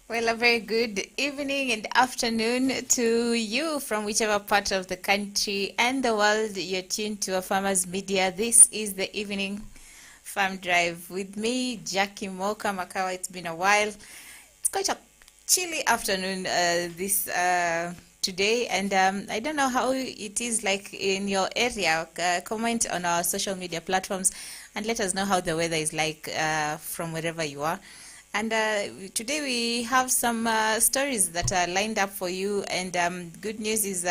Well, a very good evening and afternoon to you from whichever part of the country and the world you're tuned to Afarmers Media. This is the evening farm drive with me, Jackie Moka Makawa. It's been a while. It's quite a chilly afternoon this today, and I don't know how it is like in your area. Comment on our social media platforms and let us know how the weather is like from wherever you are. And today we have some stories that are lined up for you. And good news is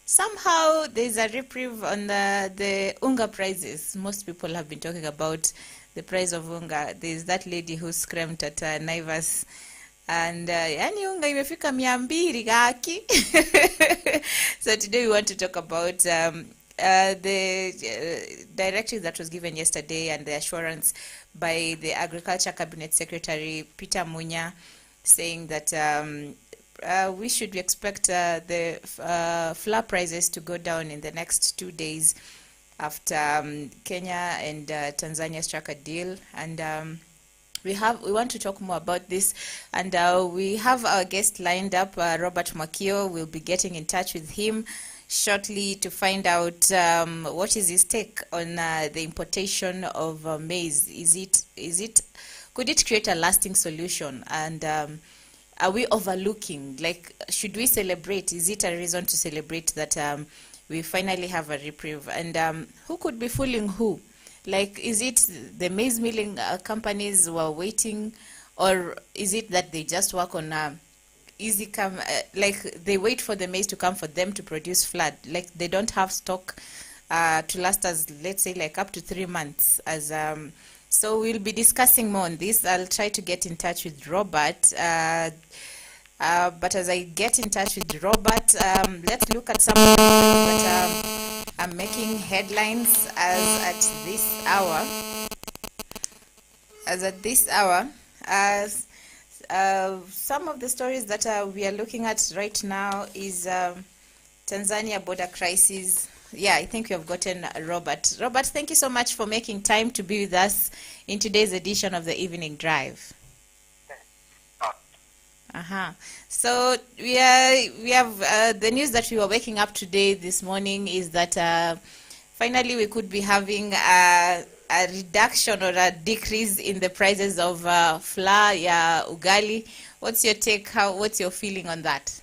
somehow there's a reprieve on the unga prices. Most people have been talking about the price of unga. There's that lady who screamed at Naivas. And yani unga imefika 200 gaki. So today we want to talk about the directive that was given yesterday and the assurance by the Agriculture Cabinet Secretary Peter Munya, saying that we should expect the flour prices to go down in the next 2 days after Kenya and Tanzania struck a deal. And we want to talk more about this, and we have our guest lined up, Robert Makio. We'll be getting in touch with him shortly to find out what is his take on the importation of maize. Could it create a lasting solution? And are we overlooking? Like, should we celebrate? Is it a reason to celebrate that we finally have a reprieve? And who could be fooling who? Like, is it the maize milling companies who are waiting, or is it that they just work on easy come, like they wait for the maize to come for them to produce flour? Like, they don't have stock to last us, let's say, like up to 3 months. So we'll be discussing more on this. I'll try to get in touch with Robert. But as I get in touch with Robert, let's look at some of the things that are making headlines as at this hour. Some of the stories that we are looking at right now is Tanzania border crisis. Yeah, I think we have gotten Robert. Robert, thank you so much for making time to be with us in today's edition of the Evening Drive. So we have the news that we were waking up today this morning is that finally we could be having a reduction or a decrease in the prices of flour, ugali. What's your take? What's your feeling on that?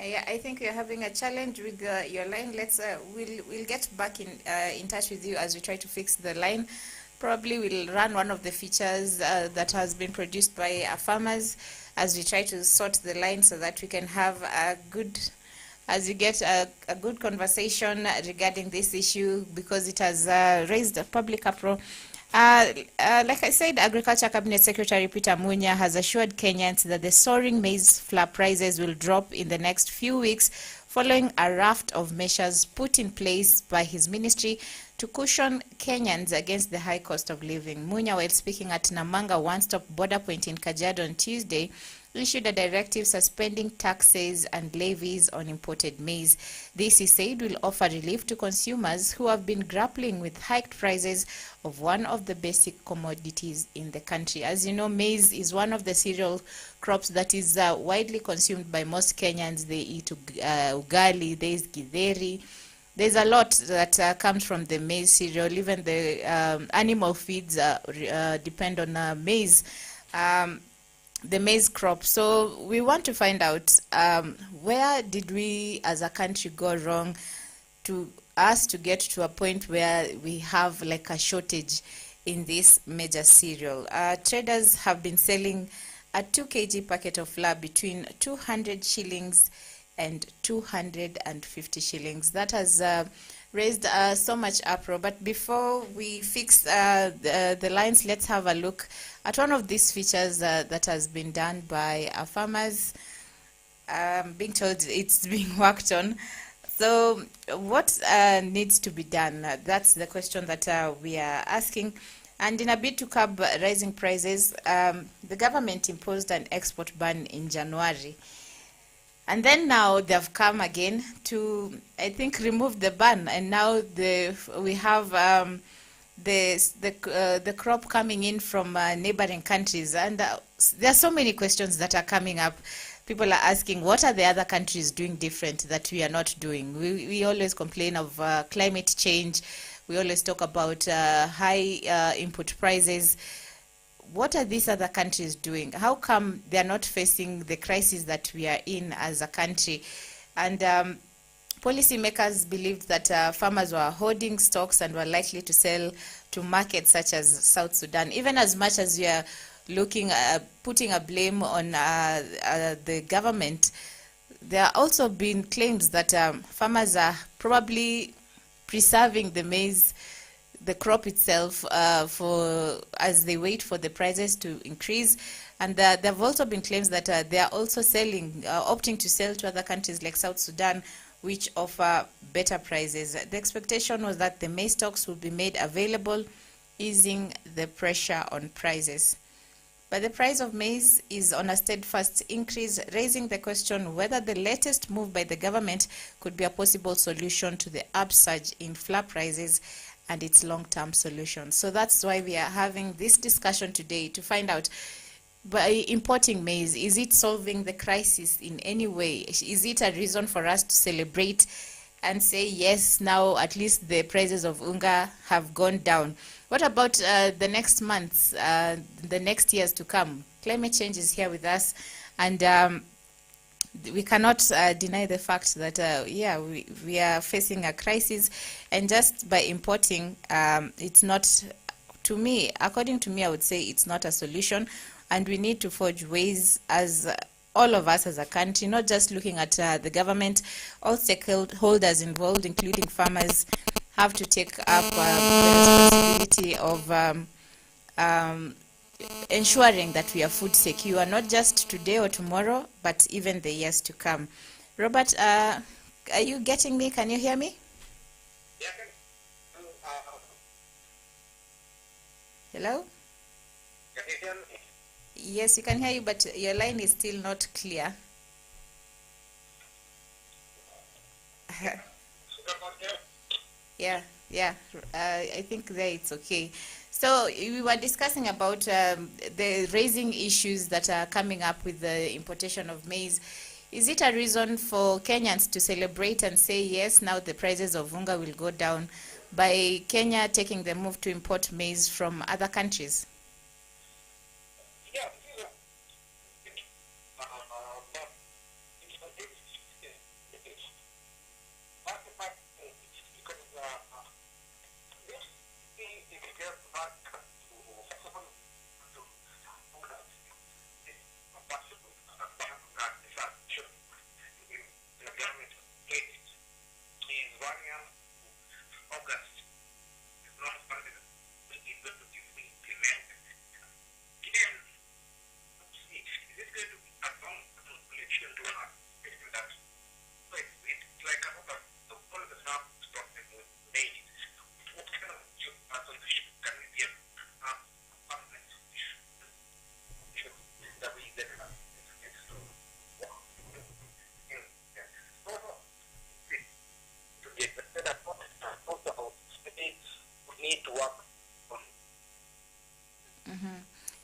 Yeah, I think you're having a challenge with your line. We'll get back in touch with you as we try to fix the line. Probably we'll run one of the features that has been produced by Afarmers as we try to sort the line so that we can have a good conversation regarding this issue, because it has raised a public uproar. Like I said, Agriculture Cabinet Secretary Peter Munya has assured Kenyans that the soaring maize flour prices will drop in the next few weeks following a raft of measures put in place by his ministry to cushion Kenyans against the high cost of living. Munya, while speaking at Namanga one-stop border point in Kajiado on Tuesday, issued a directive suspending taxes and levies on imported maize. This, he said, will offer relief to consumers who have been grappling with hiked prices of one of the basic commodities in the country. As you know, maize is one of the cereal crops that is widely consumed by most Kenyans. They eat ugali, there's githeri. There's a lot that comes from the maize cereal. Even the animal feeds depend on maize. The maize crop. So we want to find out where did we as a country go wrong to us to get to a point where we have like a shortage in this major cereal. Traders have been selling a 2 kg packet of flour between 200 shillings and 250 shillings. That has raised so much uproar. But before we fix the lines, let's have a look at one of these features that has been done by Afarmers. Being told it's being worked on. So what needs to be done? That's the question that we are asking. And in a bid to curb rising prices, the government imposed an export ban in January. And then now they've come again to, I think, remove the ban. And now we have the crop coming in from neighboring countries. And there are so many questions that are coming up. People are asking, what are the other countries doing different that we are not doing? We always complain of climate change. We always talk about high input prices. What are these other countries doing? How come they are not facing the crisis that we are in as a country? And policymakers believed that farmers were hoarding stocks and were likely to sell to markets such as South Sudan. Even as much as we are looking putting a blame on the government, there are also been claims that farmers are probably preserving the maize, the crop itself, as they wait for the prices to increase. And there have also been claims that they are also opting to sell to other countries like South Sudan, which offer better prices. The expectation was that the maize stocks would be made available, easing the pressure on prices. But the price of maize is on a steadfast increase, raising the question whether the latest move by the government could be a possible solution to the upsurge in flour prices and its long-term solution. So that's why we are having this discussion today, to find out, by importing maize, is it solving the crisis in any way? Is it a reason for us to celebrate and say, yes, now at least the prices of unga have gone down? What about the next months, the next years to come? Climate change is here with us, and we cannot deny the fact that, we are facing a crisis. And just by importing, it's not, to me, according to me, I would say it's not a solution. And we need to forge ways, as all of us as a country, not just looking at the government, all stakeholders involved, including farmers, have to take up the responsibility of ensuring that we are food secure, not just today or tomorrow, but even the years to come. Robert, are you getting me? Can you hear me? Yeah. Hello? Can you hear me? Yes, we can hear you, but your line is still not clear. Yeah. I think there it's okay. So we were discussing about the raising issues that are coming up with the importation of maize. Is it a reason for Kenyans to celebrate and say, yes, now the prices of unga will go down, by Kenya taking the move to import maize from other countries? Yeah.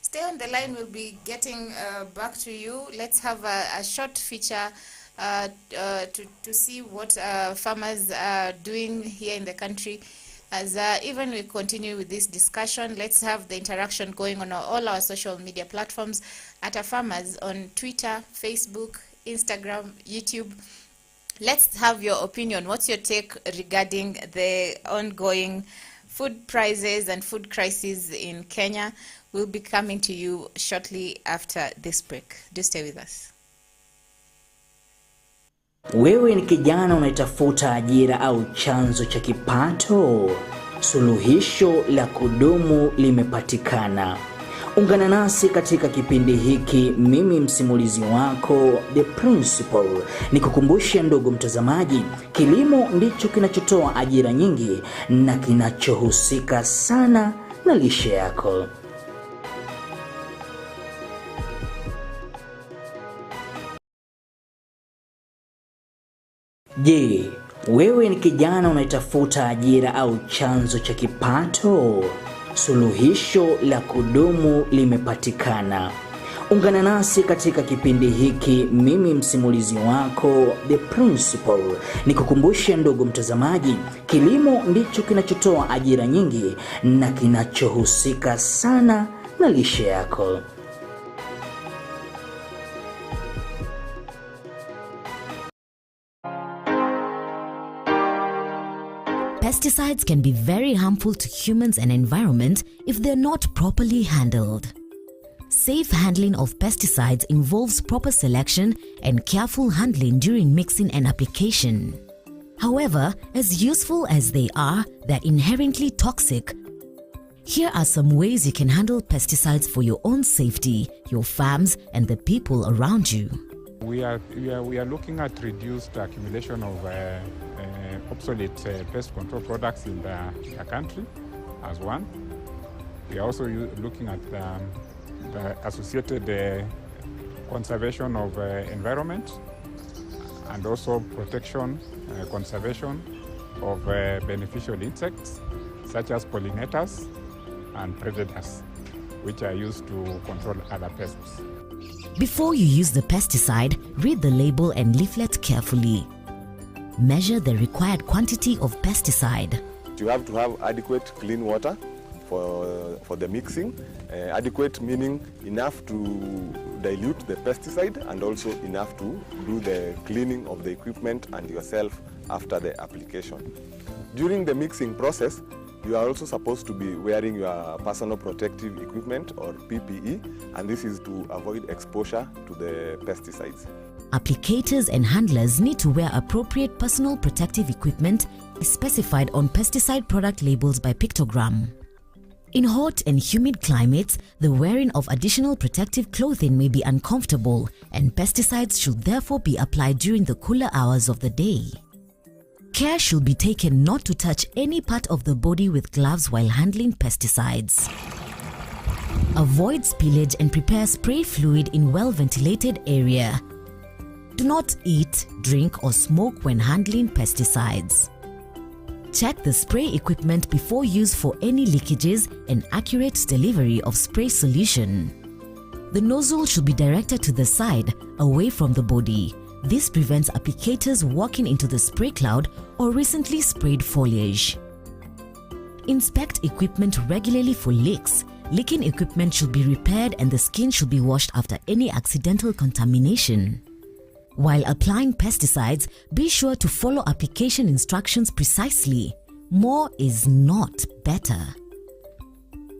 Stay on the line. We'll be getting back to you. Let's have a short feature to see what farmers are doing here in the country. As even we continue with this discussion, let's have the interaction going on all our social media platforms at Afarmers on Twitter, Facebook, Instagram, YouTube. Let's have your opinion. What's your take regarding the ongoing food prices and food crisis in Kenya? We'll be coming to you shortly after this break. Do stay with us. Wewe ni kijana unayetafuta ajira au chanzo cha kipato? Suluhisho la kudumu limepatikana. Ungana nasi katika kipindi hiki, mimi msimulizi wako The Principal. Nikukumbushe ndugu mtazamaji, kilimo ndicho kinachotoa ajira nyingi na kinachohusika sana na lishe yako. Je, wewe ni kijana unayetafuta ajira au chanzo cha kipato? Suluhisho la kudumu limepatikana. Ungana nasi katika kipindi hiki, mimi msimulizi wako The Principal. Nikukumbushe ndugu mtazamaji, kilimo ndicho kinachotoa ajira nyingi na kinachohusika sana na lishe yako. Pesticides can be very harmful to humans and environment if they're not properly handled. Safe handling of pesticides involves proper selection and careful handling during mixing and application. However, as useful as they are, they're inherently toxic. Here are some ways you can handle pesticides for your own safety, your farms, and the people around you. We are looking at reduced accumulation of obsolete pest control products in the country as one. We are also looking at the associated conservation of environment and also protection, conservation of beneficial insects such as pollinators and predators, which are used to control other pests. Before you use the pesticide, read the label and leaflet carefully. Measure the required quantity of pesticide. You have to have adequate clean water for the mixing. Adequate meaning enough to dilute the pesticide and also enough to do the cleaning of the equipment and yourself after the application. During the mixing process, you are also supposed to be wearing your personal protective equipment or PPE, and this is to avoid exposure to the pesticides. Applicators and handlers need to wear appropriate personal protective equipment specified on pesticide product labels by pictogram. In hot and humid climates, the wearing of additional protective clothing may be uncomfortable, and pesticides should therefore be applied during the cooler hours of the day. Care should be taken not to touch any part of the body with gloves while handling pesticides. Avoid spillage and prepare spray fluid in well-ventilated area. Do not eat, drink or smoke when handling pesticides. Check the spray equipment before use for any leakages and accurate delivery of spray solution. The nozzle should be directed to the side, away from the body. This prevents applicators walking into the spray cloud or recently sprayed foliage. Inspect equipment regularly for leaks. Leaking equipment should be repaired and the skin should be washed after any accidental contamination. While applying pesticides, be sure to follow application instructions precisely. More is not better.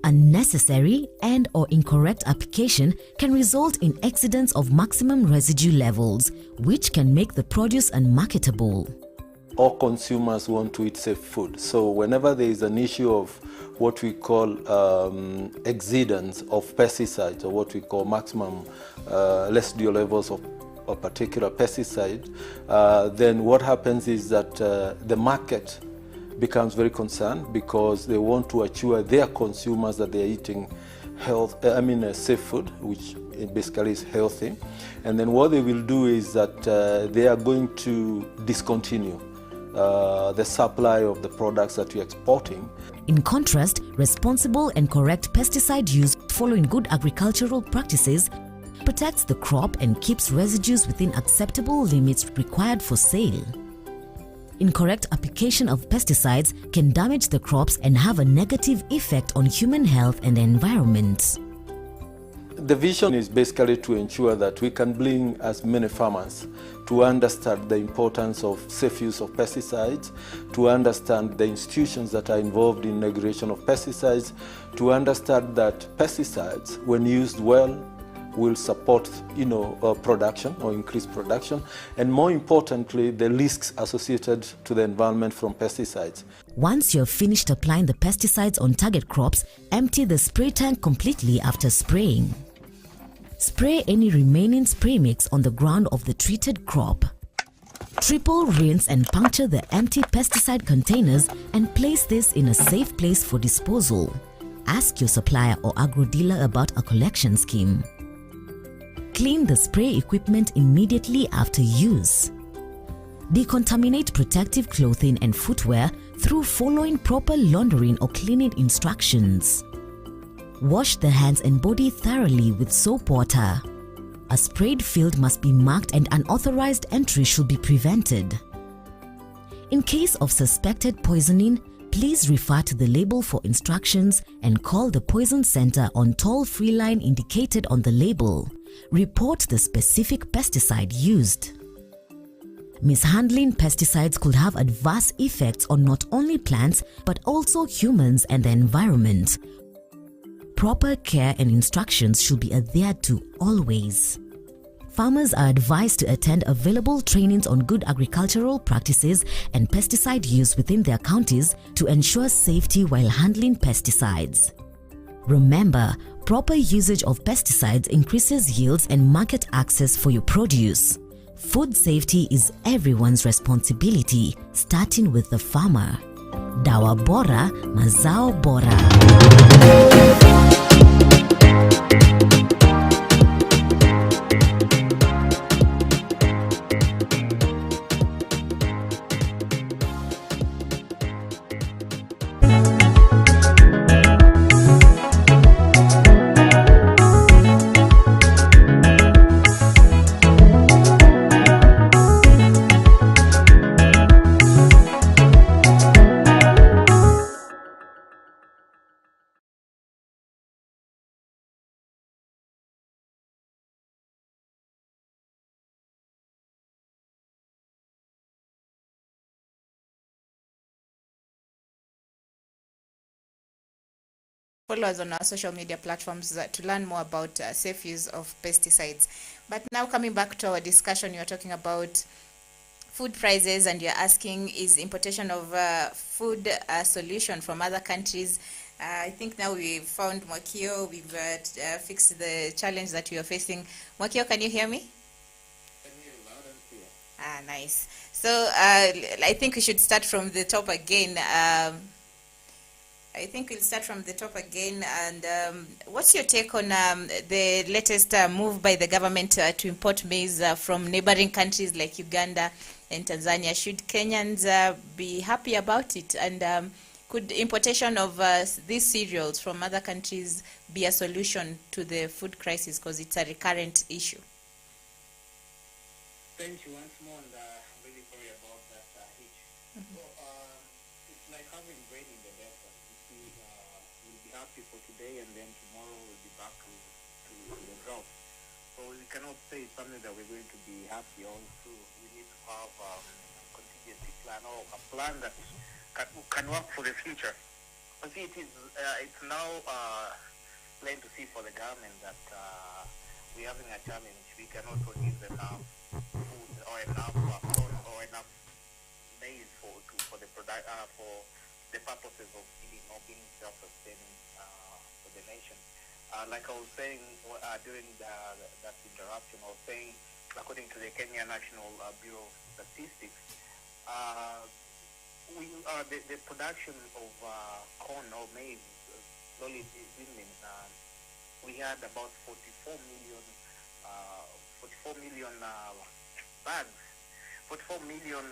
Unnecessary and/or incorrect application can result in exceedance of maximum residue levels, which can make the produce unmarketable. All consumers want to eat safe food. So whenever there is an issue of what we call exceedance of pesticides, or what we call maximum residual levels of a particular pesticide, then what happens is that the market becomes very concerned, because they want to assure their consumers that they are eating safe food, which basically is healthy. And then what they will do is that they are going to discontinue the supply of the products that we are exporting. In contrast, responsible and correct pesticide use following good agricultural practices protects the crop and keeps residues within acceptable limits required for sale. Incorrect application of pesticides can damage the crops and have a negative effect on human health and the environment. The vision is basically to ensure that we can bring as many farmers to understand the importance of safe use of pesticides, to understand the institutions that are involved in regulation of pesticides, to understand that pesticides, when used well, will support, production or increase production, and more importantly, the risks associated to the environment from pesticides. Once you've finished applying the pesticides on target crops, empty the spray tank completely after spraying. Spray any remaining spray mix on the ground of the treated crop. Triple rinse and puncture the empty pesticide containers and place this in a safe place for disposal. Ask your supplier or agro dealer about a collection scheme. Clean the spray equipment immediately after use. Decontaminate protective clothing and footwear through following proper laundering or cleaning instructions. Wash the hands and body thoroughly with soap water. A sprayed field must be marked and unauthorized entry should be prevented. In case of suspected poisoning, please refer to the label for instructions and call the poison center on toll-free line indicated on the label. Report the specific pesticide used. Mishandling pesticides could have adverse effects on not only plants but also humans and the environment. Proper care and instructions should be adhered to always. Farmers are advised to attend available trainings on good agricultural practices and pesticide use within their counties to ensure safety while handling pesticides. Remember, proper usage of pesticides increases yields and market access for your produce. Food safety is everyone's responsibility, starting with the farmer. Dawa bora, mazao bora. Follow us on our social media platforms to learn more about safe use of pesticides. But now coming back to our discussion, you're talking about food prices and you're asking, is importation of food a solution from other countries? I think now we've found Mwakio, we've fixed the challenge that we are facing. Mwakio, can you hear me? Can hear you loud and clear. Ah, nice. So I think we should start from the top again. I think we'll start from the top again. And what's your take on the latest move by the government to import maize from neighboring countries like Uganda and Tanzania? Should Kenyans be happy about it? And could importation of these cereals from other countries be a solution to the food crisis, because it's a recurrent issue? Thank you once more, and I'm really sorry about that hitch. So it's like having rain in the desert. You see, we'll be happy for today, and then tomorrow we'll be back to the drought. So we cannot say it's something that we're going to be happy all through. We need to have a contingency plan or a plan that can work for the future. You see, it's now plain to see for the government that we're having a challenge. We cannot produce enough food or enough corn or enough maize for the purposes of feeding or being self-sustaining for the nation. Like I was saying during that interruption, I was saying, according to the Kenya National Bureau of Statistics, the production of corn or maize slowly dwindling. We had about 44 million bags. 44 million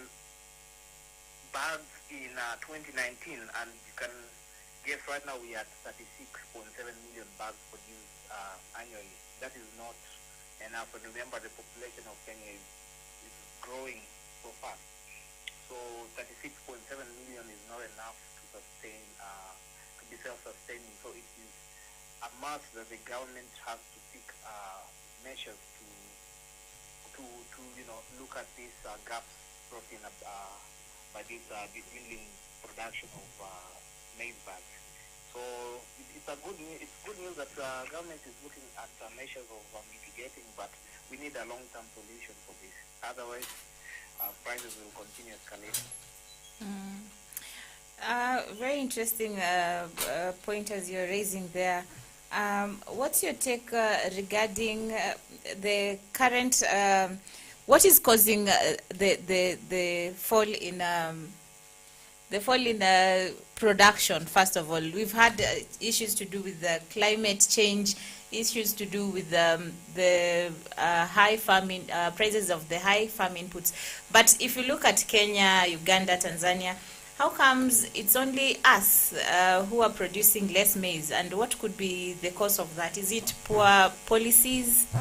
bags in 2019, and you can guess right now we are at 36.7 million bags produced annually. That is not enough. And remember, the population of Kenya is growing so fast. So 36.7 million is not enough to sustain, to be self-sustaining. So it is a must that the government has to seek measures to look at these gaps brought in by this dwindling production of maize bags. So it's a good news. It's good news that government is looking at measures of mitigating, but we need a long-term solution for this. Otherwise, prices will continue escalating. Very interesting pointers you're raising there. What's your take regarding the current? What is causing the fall in production? First of all, we've had issues to do with the climate change, issues to do with the high farming prices of the high farm inputs. But if you look at Kenya, Uganda, Tanzania, how comes it's only us who are producing less maize, and what could be the cause of that? Is it poor policies? I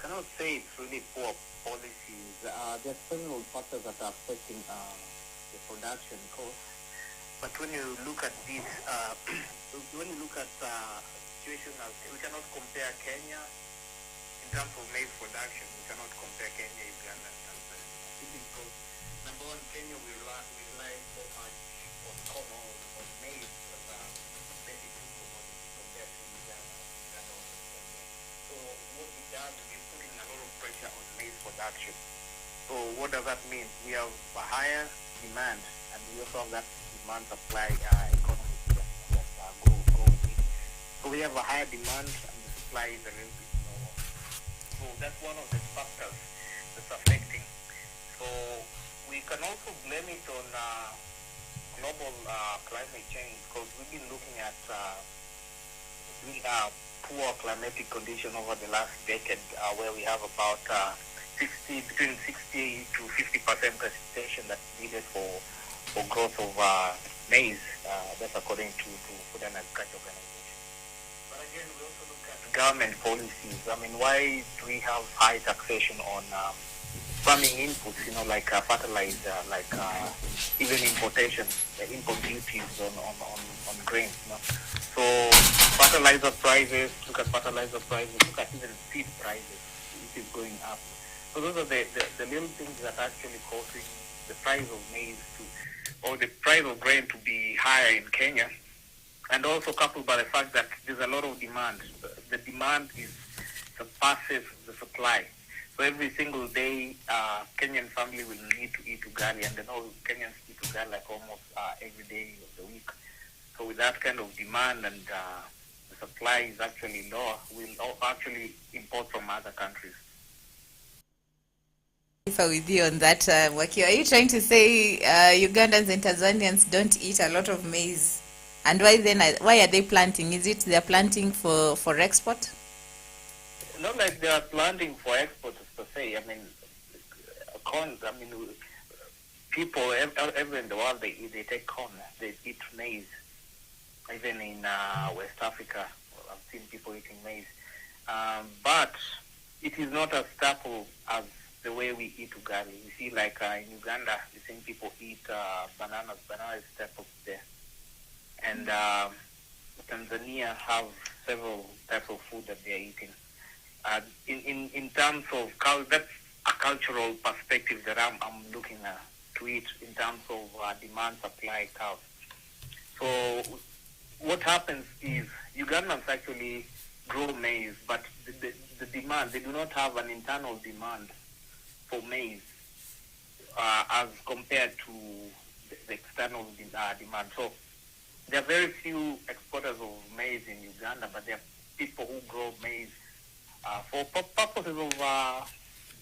cannot say it's really poor policies. There are several factors that are affecting the production cost. But when you look at this, when you look at situation, we cannot compare Kenya in terms of maize production. We cannot compare Kenya, Uganda, and Tanzania. Because number one, Kenya we rely so much on corn oil, on maize as a basic commodity compared to Uganda or Tanzania. So what we does, we're putting a lot of pressure on maize production. So what does that mean? We have a higher demand, and we also have that demand supply economy that go with it. So we have a higher demand, and the supply is a little bit lower. So that's one of the factors that's affecting. So we can also blame it on global climate change, because we've been looking at poor climatic condition over the last decade, where we have about between 60 to 50% precipitation that's needed for growth of maize. That's according to Food and Agriculture Organization. But again, we also look at government policies. I mean, why do we have high taxation on farming inputs, like fertilizer, like even importation, the import duties on grains, So fertilizer prices, look at fertilizer prices, look at even seed prices, which is going up. So those are the little things that are actually causing the price of maize or the price of grain to be higher in Kenya, and also coupled by the fact that there's a lot of demand. The demand surpasses the supply. So every single day, Kenyan family will need to eat ugali, and then all Kenyans eat ugali like almost every day of the week. So with that kind of demand and the supply is actually lower, we'll actually import from other countries. With you on that, Waki, are you trying to say Ugandans and Tanzanians don't eat a lot of maize? And why are they planting? Is it they're planting for export? Not like they are planting for export per se. I mean, corn. I mean, people everywhere in the world they take corn. They eat maize. Even in West Africa, I've seen people eating maize. But it is not as staple as the way we eat ugali. You see, like in Uganda, the same people eat bananas. Banana is staple there. And Tanzania have several types of food that they are eating. In terms of that's a cultural perspective that I'm looking to it in terms of demand supply curve. So what happens is Ugandans actually grow maize, but the demand, they do not have an internal demand for maize as compared to the external demand. So there are very few exporters of maize in Uganda, but there are people who grow maize for purposes of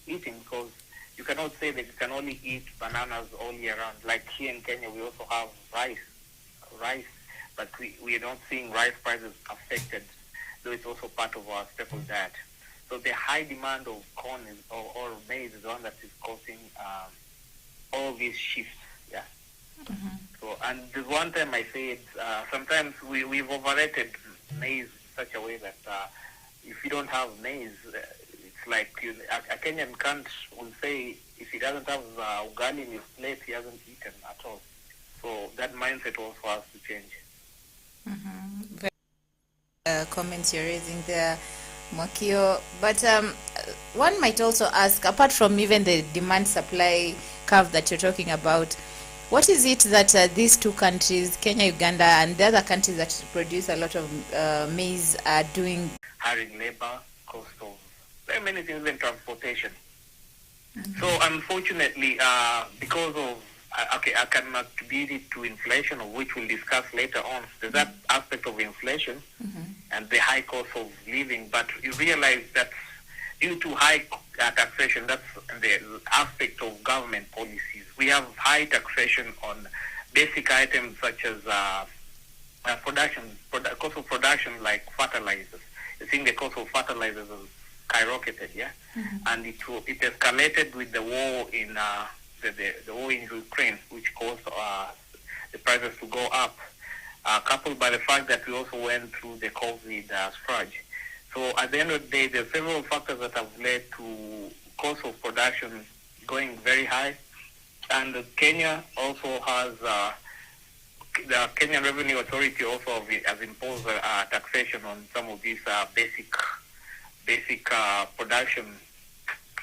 eating, because you cannot say that you can only eat bananas all year round. Like here in Kenya, we also have rice, but we are not seeing rice prices affected, though it's also part of our staple diet. So the high demand of corn or maize is the one that is causing all these shifts. Yeah. Mm-hmm. So, and there's one time I said sometimes we've overrated maize in such a way that if you don't have maize, it's like a Kenyan will say if he doesn't have ugali in his plate, he hasn't eaten at all. So that mindset also has to change. Mm-hmm. Comments you're raising there, Mwakio. But one might also ask, apart from even the demand-supply curve that you're talking about, What is it that these two countries, Kenya, Uganda, and the other countries that produce a lot of maize are doing? Hiring labor, cost of very many things, even transportation. So unfortunately, because of I can attribute it to inflation, of which we'll discuss later on. There's that aspect of inflation and the high cost of living, but you realize that due to high taxation, that's the aspect of government policies. We have high taxation on basic items such as cost of production, like fertilizers. You think the cost of fertilizers has skyrocketed, and it escalated with the war in the war in Ukraine, which caused the prices to go up, coupled by the fact that we also went through the COVID scourge. So at the end of the day, there are several factors that have led to cost of production going very high, and Kenya also has the Kenyan Revenue Authority also has imposed taxation on some of these basic production.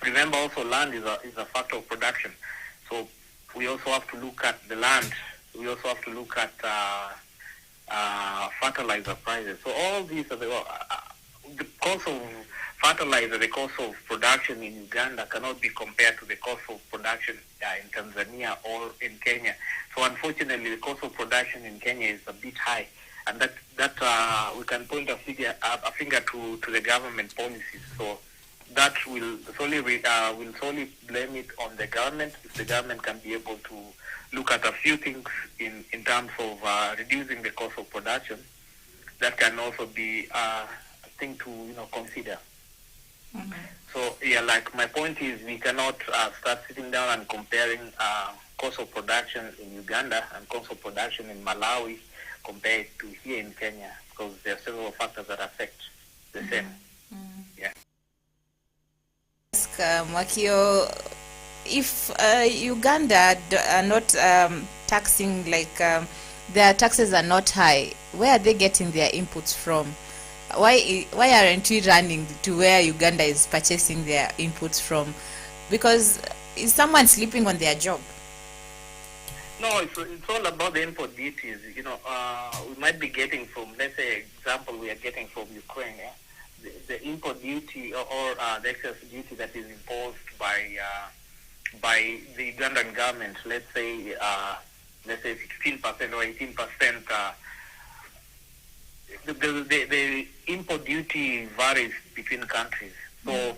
Remember, also land is a factor of production. So we also have to look at the land. We also have to look at fertilizer prices. So all these are the cost of fertilizer, the cost of production in Uganda cannot be compared to the cost of production in Tanzania or in Kenya. So unfortunately, the cost of production in Kenya is a bit high, and that we can point a finger to the government policies. So that will solely blame it on the government. If the government can be able to look at a few things in terms of reducing the cost of production, that can also be a thing to consider. So like my point is, we cannot start sitting down and comparing cost of production in Uganda and cost of production in Malawi compared to here in Kenya, because there are several factors that affect the same. Yeah. Ask Mwakio, if Uganda are not taxing, like their taxes are not high, where are they getting their inputs from? Why aren't we running to where Uganda is purchasing their inputs from? Because is someone sleeping on their job? No, it's all about the import duties. We might be getting from, let's say, example, we are getting from Ukraine. The import duty or the excess duty that is imposed by the Ugandan government. Let's say 16% or 18%. The import duty varies between countries. So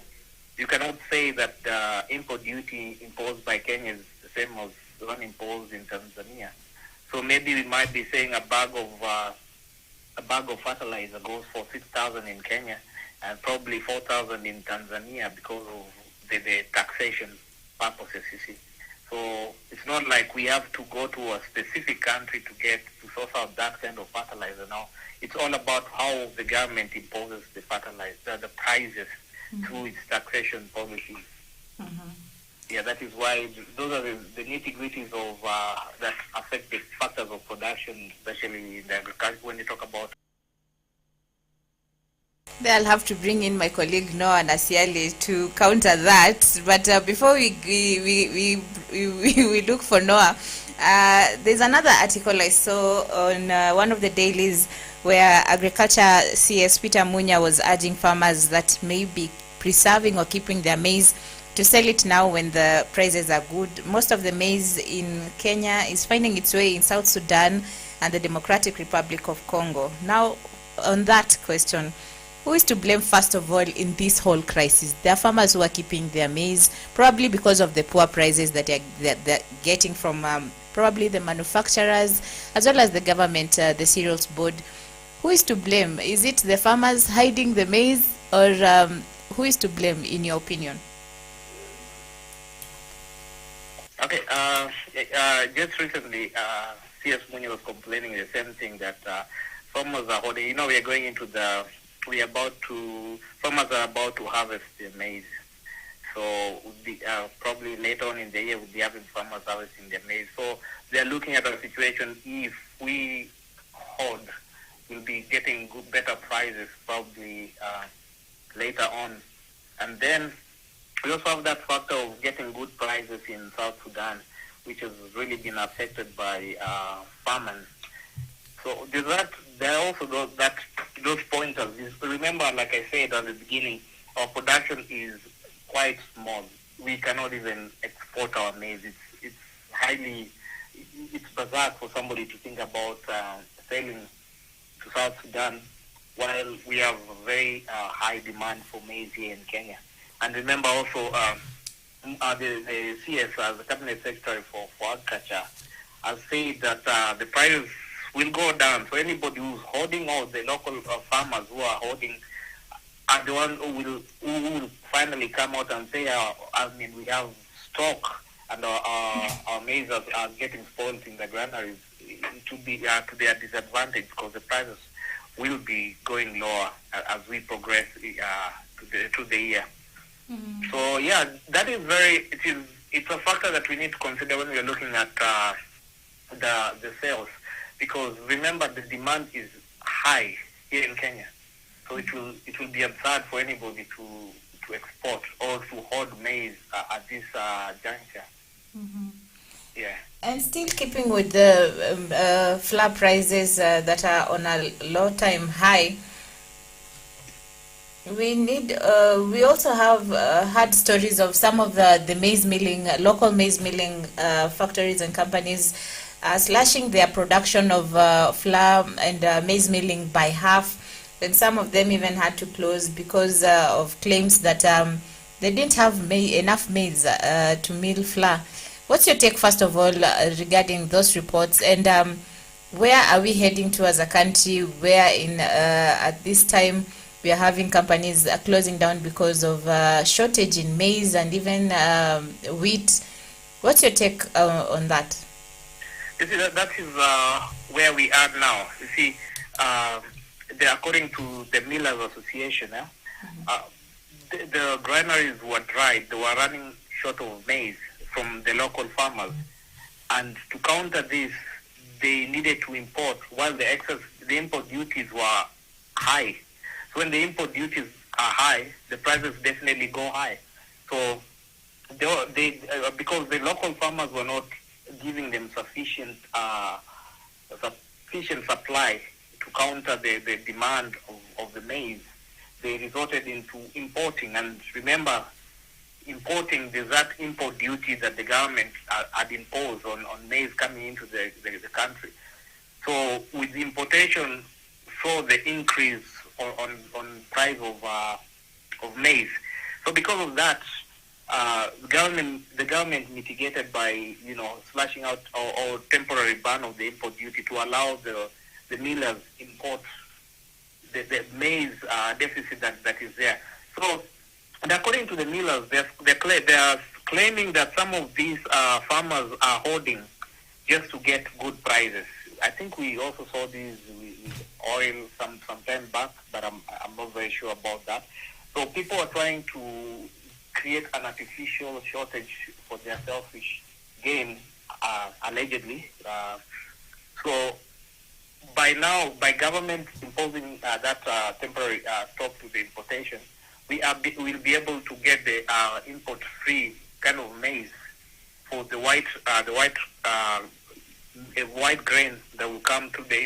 you cannot say that the import duty imposed by Kenya is the same as the one imposed in Tanzania. So maybe we might be saying a bag of fertilizer goes for 6,000 in Kenya and probably 4,000 in Tanzania because of the taxation purposes, you see. So it's not like we have to go to a specific country to source out that kind of fertilizer now. It's all about how the government imposes the fertilizer, the prices through its taxation policies. Yeah, that is why those are the nitty-gritties of that affect the factors of production, especially in the agriculture when you talk about. I'll have to bring in my colleague Noah Nasiale to counter that. But before we look for Noah, there's another article I saw on one of the dailies where Agriculture CS Peter Munya was urging farmers that may be preserving or keeping their maize to sell it now when the prices are good. Most of the maize in Kenya is finding its way in South Sudan and the Democratic Republic of Congo. Now, on that question, who is to blame first of all in this whole crisis? There are farmers who are keeping their maize, probably because of the poor prices that they're getting from probably the manufacturers, as well as the government, the cereals board. Who is to blame? Is it the farmers hiding the maize, or who is to blame, in your opinion? Okay, just recently, CS Munya was complaining the same thing, that farmers are holding. We are going into farmers are about to harvest their maize. So probably later on in the year, we'll be having farmers harvesting their maize. So they're looking at a situation, if we hold, we'll be getting better prices probably later on. And then we also have that factor of getting good prices in South Sudan, which has really been affected by famine. So there are also those pointers. Remember, like I said at the beginning, our production is quite small. We cannot even export our maize. It's bizarre for somebody to think about selling to South Sudan while we have a very high demand for maize here in Kenya. And remember also the CS, the Cabinet Secretary for Agriculture, has said that the prices will go down. So anybody who's hoarding, or the local farmers who are hoarding, are the ones who will finally come out and say, we have stock and our maize are getting spoiled in the granaries. It will be to their disadvantage, because the prices will be going lower as we progress through the year. Mm-hmm. So yeah, that is it's a factor that we need to consider when we are looking at the sales, because remember, the demand is high here in Kenya. So it will be absurd for anybody to export or to hoard maize at this juncture. Mm-hmm. Yeah. And still keeping with the flour prices that are on a low-time high, we also have heard stories of some of the maize milling, local maize milling factories and companies slashing their production of flour and maize milling by half. And some of them even had to close because of claims that they didn't have enough maize to mill flour. What's your take, first of all, regarding those reports? And where are we heading to as a country where at this time we are having companies closing down because of shortage in maize and even wheat? What's your take on that? You see, that is where we are now. You see, according to the Millers Association, the granaries were dry. They were running short of maize from the local farmers. And to counter this, they needed to import, while the import duties were high. So when the import duties are high, the prices definitely go high. So because the local farmers were not giving them sufficient supply to counter the demand of the maize, they resorted into importing. And remember, importing, there's that import duty that the government had imposed on maize coming into the country. So with the importation, saw the increase on price of maize. So because of that, the government mitigated by slashing out or temporary ban of the import duty to allow the millers import the maize deficit that is there. So, and according to the millers, they are claiming that some of these farmers are hoarding just to get good prices. I think we also saw these with oil some time back, but I'm not very sure about that. So people are trying to create an artificial shortage for their selfish gain, allegedly. So by now, by government imposing that temporary stop to the importation, we'll be able to get the import-free kind of maize for the white grain that will come to the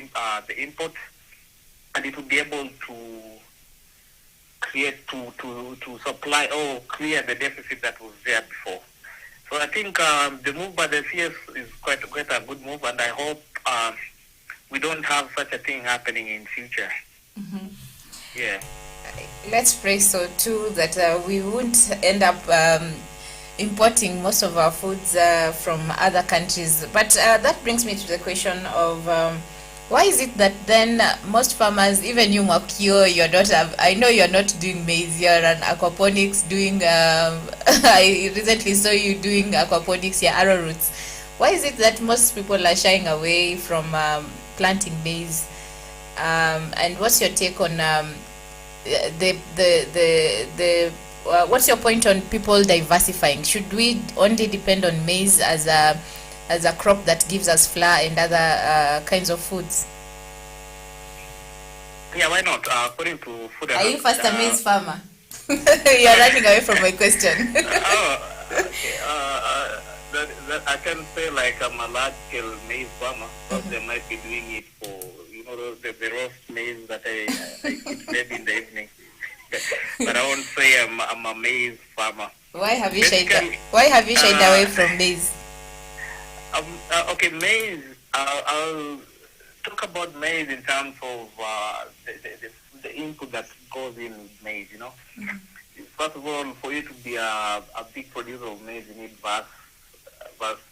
import, and it will be able to create to supply or clear the deficit that was there before. So I think the move by the CS is quite a good move, and I hope we don't have such a thing happening in future. Mm-hmm. Yeah. Let's pray so too, that we won't end up importing most of our foods from other countries. But that brings me to the question of why is it that then most farmers, even you Makio, I know you're not doing maize, you're an aquaponics doing, I recently saw you doing aquaponics, your arrowroots. Why is it that most people are shying away from planting maize? And what's your take on what's your point on people diversifying? Should we only depend on maize as a crop that gives us flour and other kinds of foods? Yeah, why not? According to food. Are you first a maize farmer? You're running away from my question. Okay. I can say like I'm a large-scale maize farmer. Probably I might be doing it for, the roast maize that I eat maybe in the evening. But I won't say I'm a maize farmer. Why have you shied away from maize? Okay, maize. I'll talk about maize in terms of the input that goes in with maize. First of all, for you to be a big producer of maize, you need vast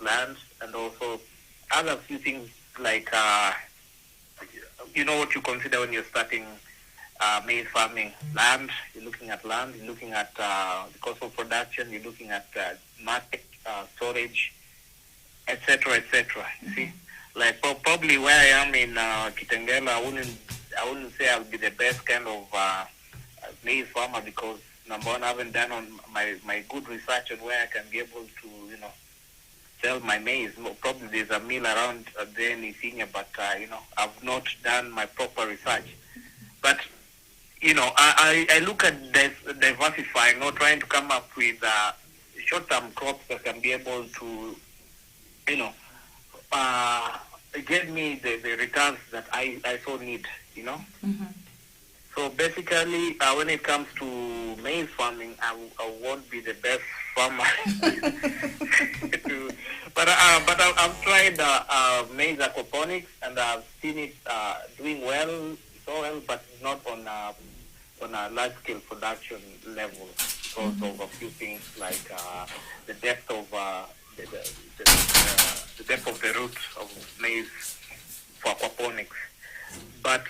land, and also other few things like what you consider when you're starting maize farming. Land, you're looking at land, you're looking at the cost of production, you're looking at market, storage, etc., etc. You see, like probably where I am in Kitengela, I wouldn't say I'll be the best kind of maize farmer, because number one, I haven't done on my good research on where I can be able to sell my maize. Probably there's a mill around there in Isinya, but I've not done my proper research. But I look at diversifying, or trying to come up with short-term crops that can be able to get me the returns that I so need. So basically, when it comes to maize farming, I won't be the best farmer. But I've tried maize aquaponics, and I've seen it doing so well, but not on a large scale production level, because of a few things like the depth of the depth of the root of maize for aquaponics. But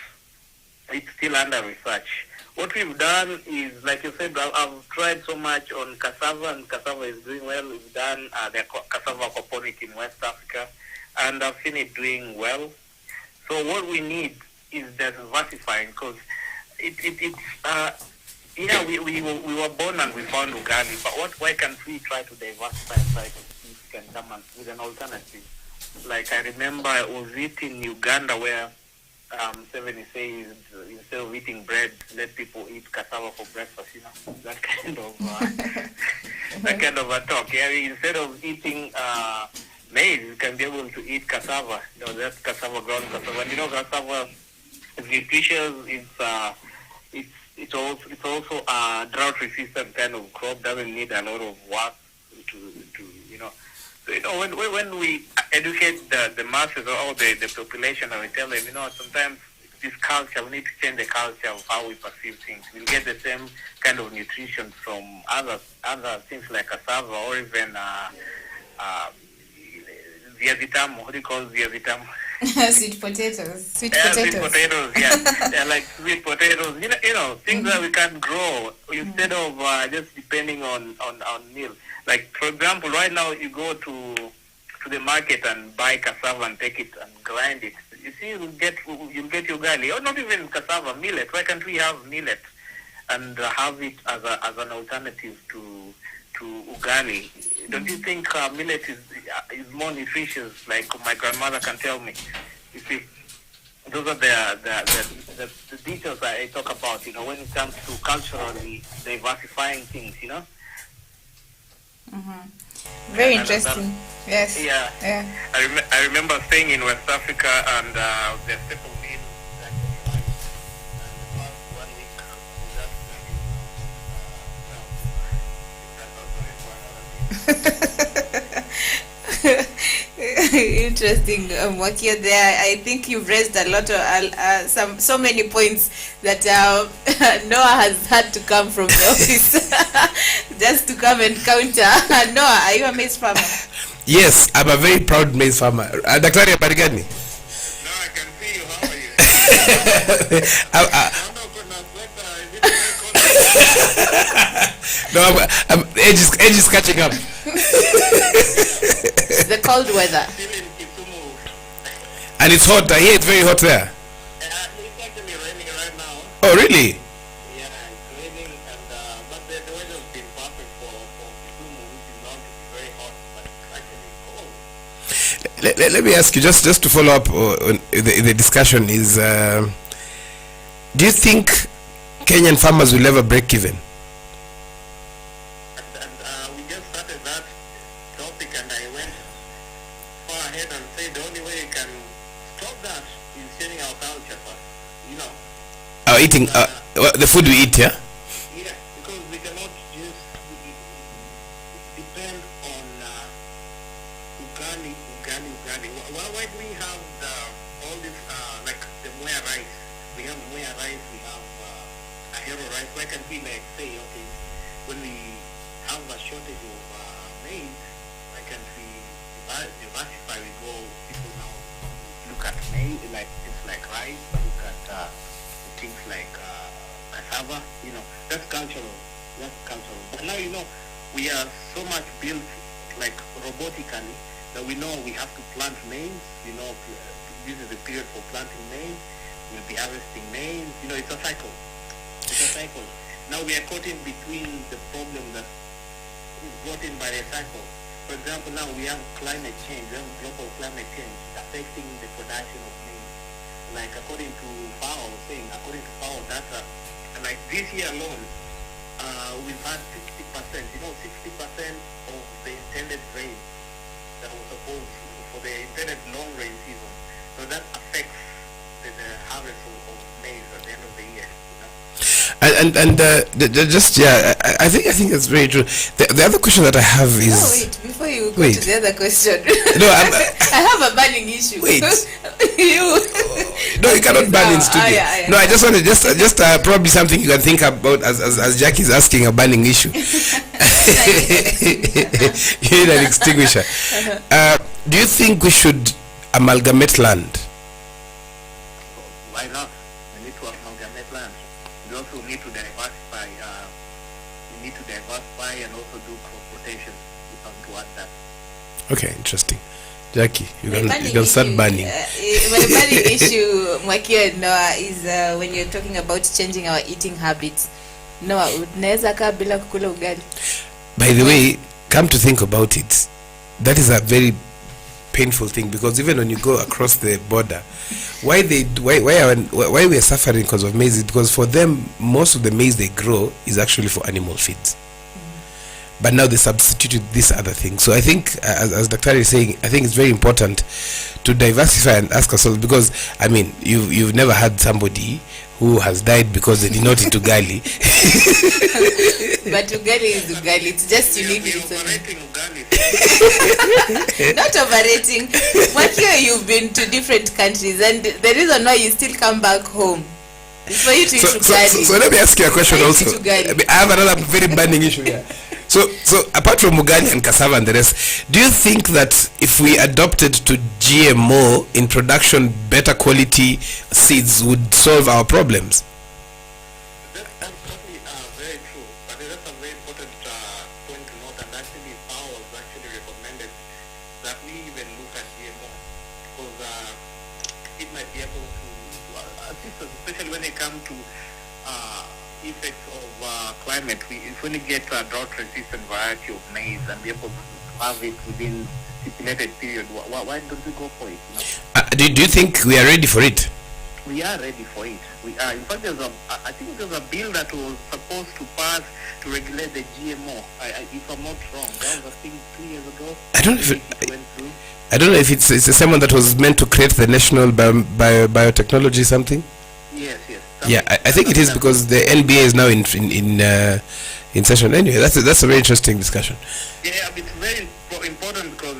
it's still under research. What we've done is, like you said, I've tried so much on cassava, and cassava is doing well. We've done the cassava aquaponic in West Africa, and I've seen it doing well. So what we need is diversifying, because we were born and we found ugali, but why can't we try to diversify and try to see if we can come up with an alternative? Like I remember I was eating in Uganda where Museveni says instead of eating bread, let people eat cassava for breakfast. That kind of that kind of a talk. Yeah, instead of eating maize, you can be able to eat cassava. That's cassava, ground cassava. And cassava is nutritious. It's also a drought-resistant kind of crop. Doesn't need a lot of work So when we educate the masses or the population, and we tell them, sometimes this culture, we need to change the culture of how we perceive things. We'll get the same kind of nutrition from other things like cassava, or even viazi tamu. What do you call viazi tamu? Sweet potatoes. Sweet potatoes, yeah, like sweet potatoes. Things that we can grow instead of just depending on meal. Like, for example, right now you go to the market and buy cassava and take it and grind it. You see, you'll get ugali, or not even cassava, millet. Why can't we have millet and have it as an alternative to ugali? Don't you think millet is more nutritious? Like my grandmother can tell me. You see, those are the details that I talk about. When it comes to culturally diversifying things. Very interesting. Yes. Yeah. I remember staying in West Africa, and the staple meal that was rice, and the 1 week Interesting, Wakio. There, I think you've raised a lot of so many points that Noah has had to come from the office just to come and counter. Noah, are you a maize farmer? Yes, I'm a very proud maize farmer. Daktari, habari gani? No, I can see you. How are you? No, age is catching up. The cold weather. And it's hot. I hear it's very hot there. It's actually raining right now. Oh, really? Yeah, it's raining, but the weather has been perfect for Kisumu, which is known to be very hot, but it's actually cold. Let me ask you, just to follow up on the discussion is, do you think Kenyan farmers will ever break even? We just started that topic, and I went ahead and say the only way you can stop that is changing our culture first. You know. Eating the food we eat, yeah. Yeah, because we cannot just depend on ugali. Why do we have all this like the moya rice? We have moya rice. We have ahero rice. Why can't we like say, okay, when we have a shortage of maize, why can't we diversify? We go, people now look at maize, like things like rice, look at things like cassava. You know, that's cultural. But now, you know, we are so much built like robotically that we know we have to plant maize. You know, this is the period for planting maize. We'll be harvesting maize. You know, it's a cycle. Now we are caught in between the problem that is brought in by the cycle. For example, now we have climate change. We have global climate change affecting the production of maize. Like according to FAO data, like this year alone, we've had 60%. You know, 60% of the intended rain that was supposed for the intended long rain season. So that affects the harvest of maize at the end of the year. I think that's very true. The other question that I have is... No, wait, before you go to the other question. No, I have a burning issue. Wait. No, you cannot ban in studio. Yeah. No, I just wanted, just probably something you can think about as Jackie's asking a burning issue. You need an extinguisher. Do you think we should amalgamate land? Why not? We need to amalgamate land. We also need to diversify. And also do crop rotation. If I'm to add that. Okay, interesting. Jackie, you can start banning. My burning issue, Mwakio Noah, is when you're talking about changing our eating habits. Noah, unaweza kaa bila kukula ugali? By the way, come to think about it, that is a very painful thing, because even when you go across the border, why we are suffering because of maize is because for them most of the maize they grow is actually for animal feeds. But now they substituted this other thing. So I think, as Dr. is saying, I think it's very important to diversify and ask ourselves, because I mean, you've never had somebody who has died because they did not eat ugali. But ugali is ugali. It's just unique. Not overrating. What year you've been to different countries, and the reason why you still come back home is for you to eat ugali. So let me ask you a question also. I have another very burning issue here. So apart from ugali and cassava and the rest, do you think that if we adopted to GMO in production, better quality seeds would solve our problems? That's absolutely very true. But that's a very important point to note. And actually, FAO has actually recommended that we even look at GMO, because it might be able to assist us, especially when it comes to effects of climate. If we get a drought-resistant variety of maize and be able to have it within stipulated period, why don't we go for it? You know? Do you think we are ready for it? We are ready for it. We are. In fact, I think there's a bill that was supposed to pass to regulate the GMO. If I'm not wrong, that was a thing 2 years ago. I don't know if it's the same one that was meant to create the national biotechnology something. Yes. Yeah, I think it is, because the NBA is now in session. Anyway, that's a very interesting discussion. Yeah, it's very important because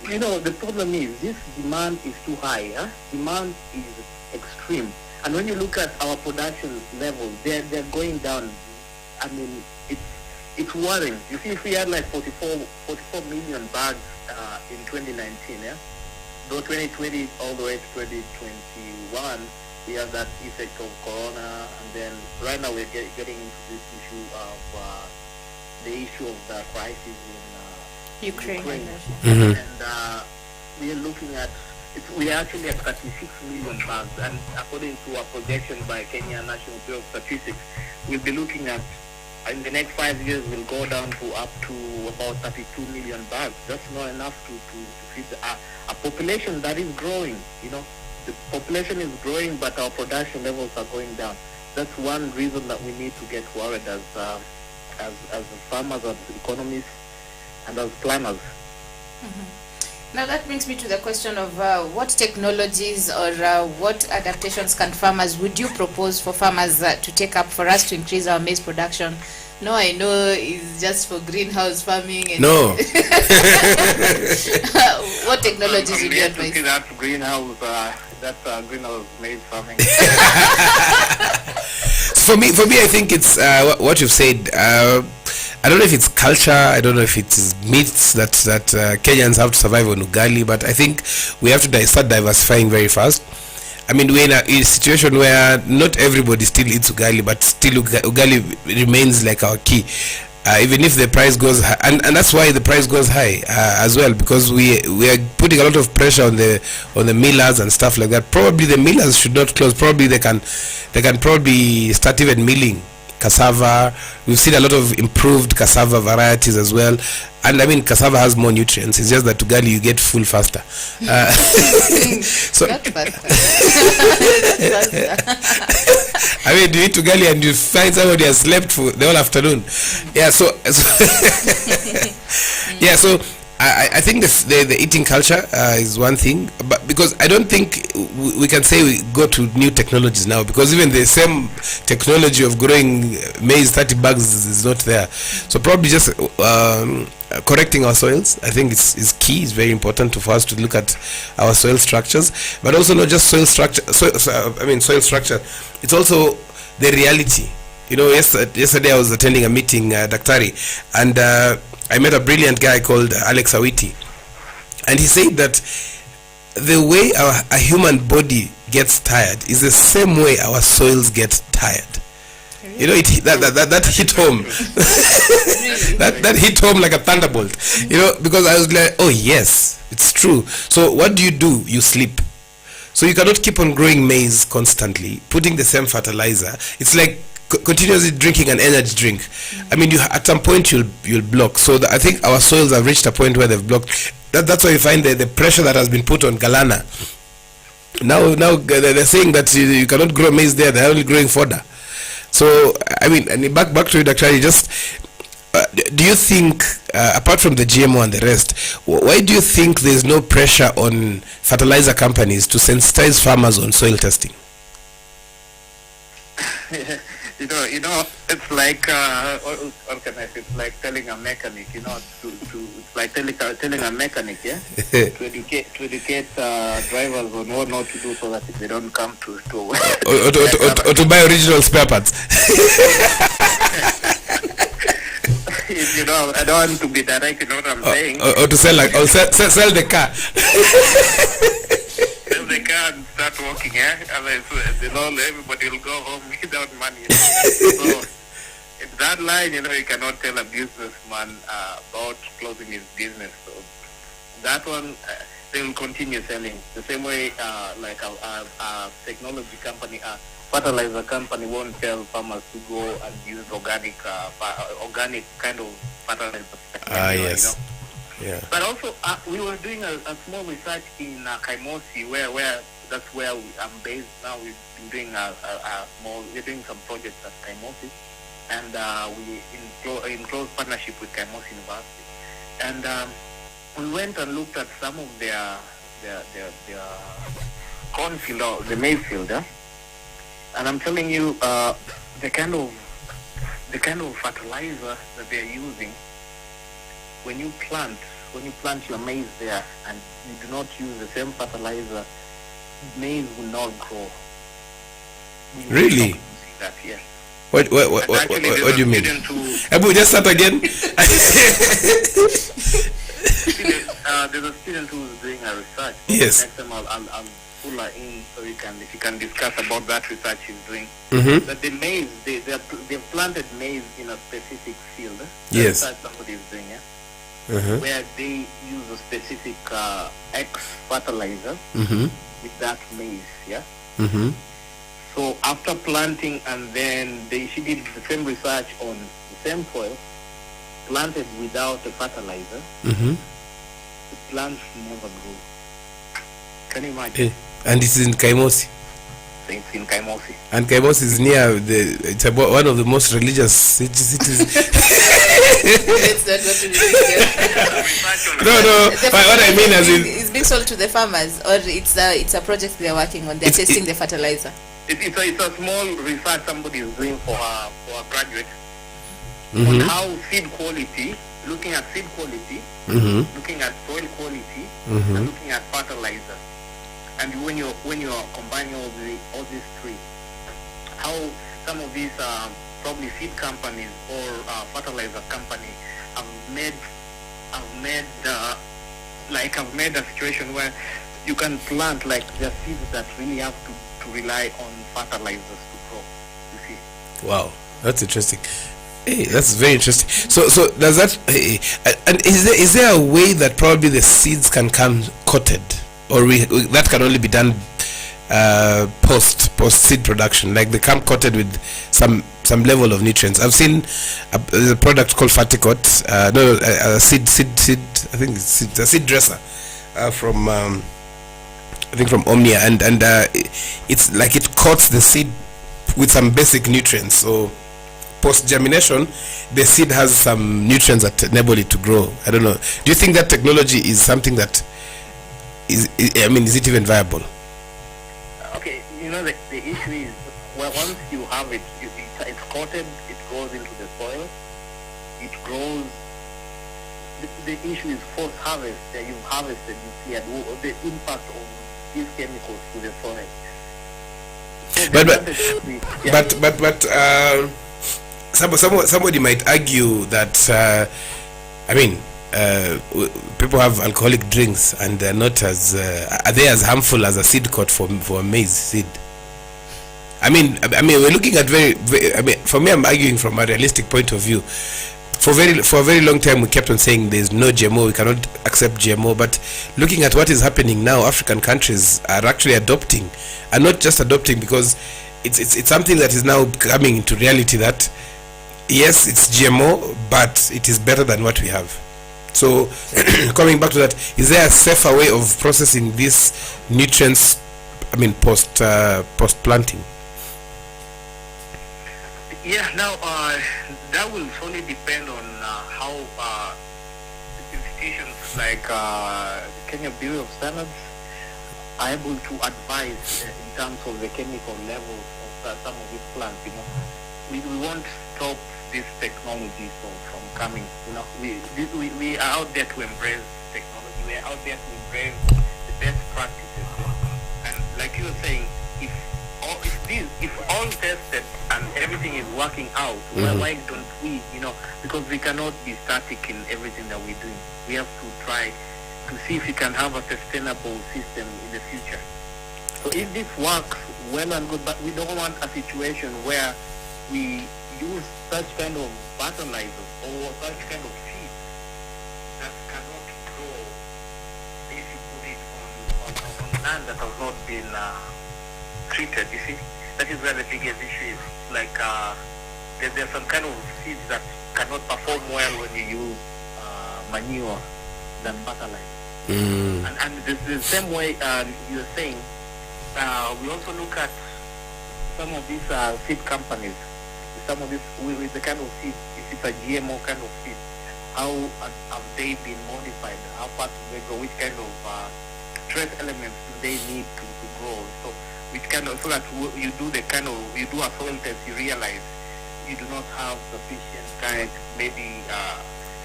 you know, the problem is this demand is too high. Demand is extreme, and when you look at our production levels, they're going down. I mean, it's worrying. You see, if we had like 44 million bags in 2019, yeah. Though 2020 all the way to 2021, we have that effect of corona, and then right now we're getting into this issue of the crisis in Ukraine. Mm-hmm. And we are looking at, we are actually at 36 million bags, and according to a projection by Kenya National Bureau of Statistics, we'll be looking at, in the next 5 years, we'll go down to up to about 32 million bags. That's not enough to feed a population that is growing. You know, the population is growing, but our production levels are going down. That's one reason that we need to get worried as farmers, as economists, and as planners. Now that brings me to the question of what technologies or what adaptations can farmers, would you propose for farmers to take up for us to increase our maize production? No, I know it's just for greenhouse farming. And No. What technologies would you Yet to see advise? that greenhouse, greenhouse maize farming. For me, I think it's what you've said. I don't know if it's culture. I don't know if it's myths that Kenyans have to survive on ugali. But I think we have to start diversifying very fast. I mean, we're in a situation where not everybody still eats ugali, but still ugali remains like our key. Even if the price goes high, and that's why the price goes high as well, because we are putting a lot of pressure on the millers and stuff like that. Probably the millers should not close. Probably they can probably start even milling cassava. We've seen a lot of improved cassava varieties as well, and I mean cassava has more nutrients. It's just that ugali you get full faster. So Not faster. I mean, you eat ugali and you find somebody has slept for the whole afternoon. Yeah, so yeah, so I think the eating culture is one thing, but because I don't think we can say we go to new technologies now, because even the same technology of growing maize 30 bags is not there. So probably just correcting our soils, I think is key. It's very important for us to look at our soil structures, but also not just soil structure. Soil structure. It's also the reality. You know, yesterday I was attending a meeting, Daktari, and I met a brilliant guy called Alex Awiti, and he said that the way a human body gets tired is the same way our soils get tired. You know, that hit home. that hit home like a thunderbolt. You know, because I was like, oh yes, it's true. So what do? You sleep. So you cannot keep on growing maize constantly, putting the same fertilizer. It's like continuously drinking an energy drink. I mean, at some point you'll block. So I think our soils have reached a point where they've blocked. That's why you find the pressure that has been put on Galana. Now they're saying that you cannot grow maize there. They're only growing fodder. So I mean, and back to you, Dr. Ali, just do you think, apart from the GMO and the rest, why do you think there's no pressure on fertilizer companies to sensitize farmers on soil testing? You know, it's like it's like telling a mechanic, it's like telling a mechanic, yeah, to educate drivers on what not to do so that they don't come to or to buy original spare parts. I don't want to be direct, you know what I'm saying? Or to sell sell the car. Sell the car and start walking, yeah? Otherwise, everybody will go home without money. So, it's that line, you cannot tell a businessman about closing his business. So, that one, they will continue selling. The same way, like a technology company, fertilizer company won't tell farmers to go and use organic kind of fertilizer. Yes. Yeah. But also, we were doing a small research in Kaimosi, where that's where I'm based now. We've been doing we're doing some projects at Kaimosi, and we in close partnership with Kaimosi University, and we went and looked at some of their cornfield, or the maize field, and I'm telling you, the kind of fertilizer that they're using. When you plant your maize there and you do not use the same fertilizer, maize will not grow. Really? That, yes. What do you mean? Abu, just start again. There's a student who is doing a research. Yes. Next time I'll pull her in so if you can discuss about that research he's doing. Mm-hmm. That the maize, they've planted maize in a specific field. Yes. That's somebody is doing, yeah. Uh-huh. Where they use a specific X fertilizer with that maize, yeah? Mm-hmm. So after planting, and then she did the same research on the same soil, planted without the fertilizer, the plants never grew. Can you imagine? And this is in Kaimosi. It's in Kaimosi. And Kaimosi is near it's about one of the most religious cities. Let's not go to the No. What I mean as in, it's being sold to the farmers, or it's a project they're working on. They're testing the fertilizer. It's a small research somebody is doing for a graduate on how seed quality, looking at seed quality, looking at soil quality, and looking at fertilizer. And when you're combining all these three, how some of these probably seed companies or fertilizer companies have made a situation where you can plant like the seeds that really have to rely on fertilizers to grow. You see? wow, that's interesting. Hey, that's very interesting. So does that? And is there a way that probably the seeds can come coated, or that can only be done post seed production? Like they come coated with some level of nutrients. I've seen there's a product called Faticot. A seed. I think it's a seed dresser from I think from Omnia, and it's like it coats the seed with some basic nutrients. So post germination, the seed has some nutrients that enable it to grow. I don't know. Do you think that technology is something that is it even viable? Okay, the issue is, well, once you have it, it's coated, it goes into the soil, it grows. The issue is post harvest. You've harvested, you see, and the impact of these chemicals to the soil. So somebody might argue that people have alcoholic drinks and they're not as are they as harmful as a seed coat for maize seed? I mean we're looking at for me, I'm arguing from a realistic point of view. For a very long time we kept on saying there's no GMO, we cannot accept GMO, but looking at what is happening now, African countries are actually adopting, and not just adopting, because it's something that is now coming into reality that yes, it's GMO, but it is better than what we have. So coming back to that, is there a safer way of processing these nutrients, post planting? Yeah, now that will solely depend on how institutions like Kenya Bureau of Standards are able to advise in terms of the chemical levels of some of these plants. We won't stop this technology from coming. We are out there to embrace technology. We are out there to embrace the best practices. And like you were saying, if all tested and everything is working out, why don't we? Because we cannot be static in everything that we're doing. We have to try to see if we can have a sustainable system in the future. So if this works well and good, but we don't want a situation where we use such kind of fertilizers or such kind of feed that cannot grow if you put it on land that has not been treated. You see, that is where the biggest issue is. Like there's some kind of seeds that cannot perform well when you use manure than fertilizer. And the same way you're saying, we also look at some of these seed companies. Some of this with the kind of seed, if it's a GMO kind of seed, how have they been modified? How fast do they grow? Which kind of trace elements do they need to grow? So so that you do a soil test, you realize you do not have sufficient maybe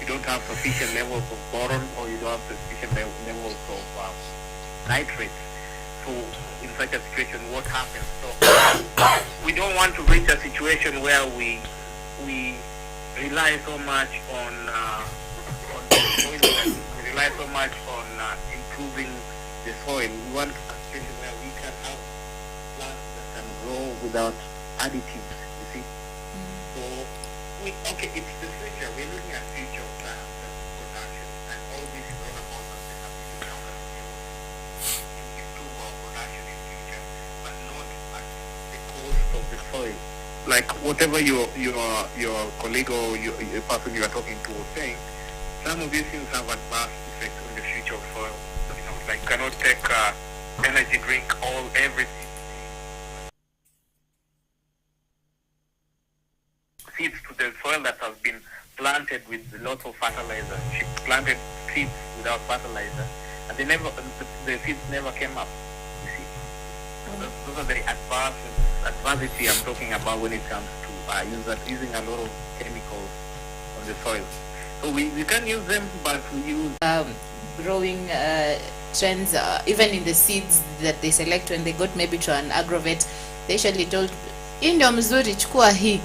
you don't have sufficient levels of boron, or you don't have sufficient levels of nitrates. So in such a situation, what happens? So we don't want to reach a situation where we rely so much on the soil. We rely so much on improving the soil. We want a situation where we can have plants that can grow without additives. You see. So it's the future. We're looking at future plants and production, and all this is all about sustainability. Improve our production in future, but not at the cost of the soil. Like whatever your colleague or your person you are talking to was saying, some of these things have adverse effects on the future of soil. Like cannot take energy drink everything. Seeds to the soil that has been planted with lots of fertilizer. She planted seeds without fertilizer, and the seeds never came up. You see, those are the adversity I'm talking about when it comes to using a lot of chemicals on the soil. So we can use them, but we use growing trends, even in the seeds that they select when they got maybe to an agrovet, they usually told, hii ndio mzuri, chukua hii.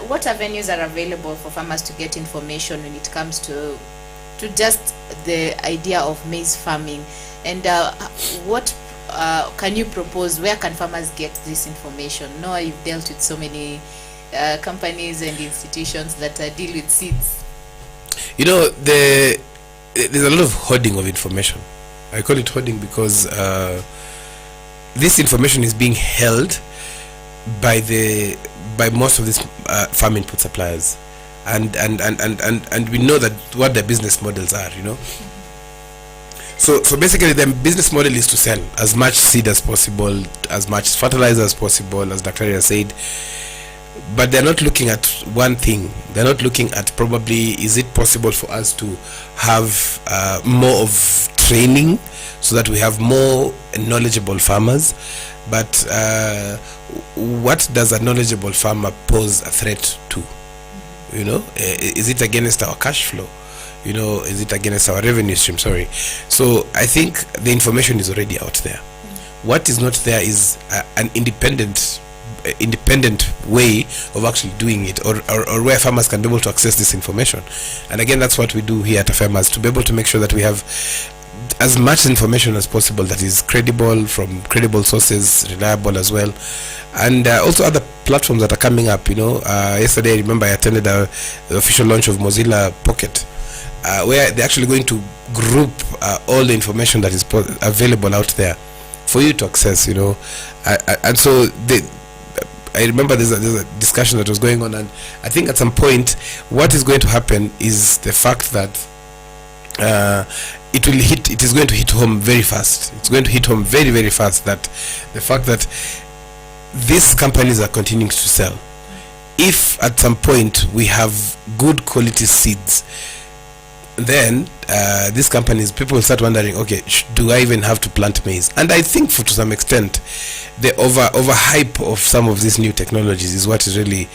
What avenues are available for farmers to get information when it comes to just the idea of maize farming, and what can you propose? Where can farmers get this information? No, you've dealt with so many companies and institutions that deal with seeds. You know, there's a lot of hoarding of information. I call it hoarding because this information is being held by most of these farm input suppliers, and we know that what their business models are, you know. So basically their business model is to sell as much seed as possible, as much fertilizer as possible, as Dr. Ria said, but they're not looking at one thing. They're not looking at probably, is it possible for us to have more of training so that we have more knowledgeable farmers, but what does a knowledgeable farmer pose a threat to? You know, is it against our cash flow? You know, is it against our revenue stream? Sorry. So I think the information is already out there. What is not there is an independent way of actually doing it, or where farmers can be able to access this information. And again, that's what we do here at Afarmers, to be able to make sure that we have as much information as possible that is credible, from credible sources, reliable as well, and also other platforms that are coming up. You know, yesterday I remember I attended the official launch of Mozilla Pocket, where they're actually going to group all the information that is available out there for you to access. You know, and so I remember there's a discussion that was going on, and I think at some point what is going to happen is the fact that it is going to hit home very fast. It's going to hit home very, very fast, that the fact that these companies are continuing to sell. If at some point we have good quality seeds, then these companies, people will start wondering, okay, do I even have to plant maize? And I think to some extent the overhype of some of these new technologies is what is really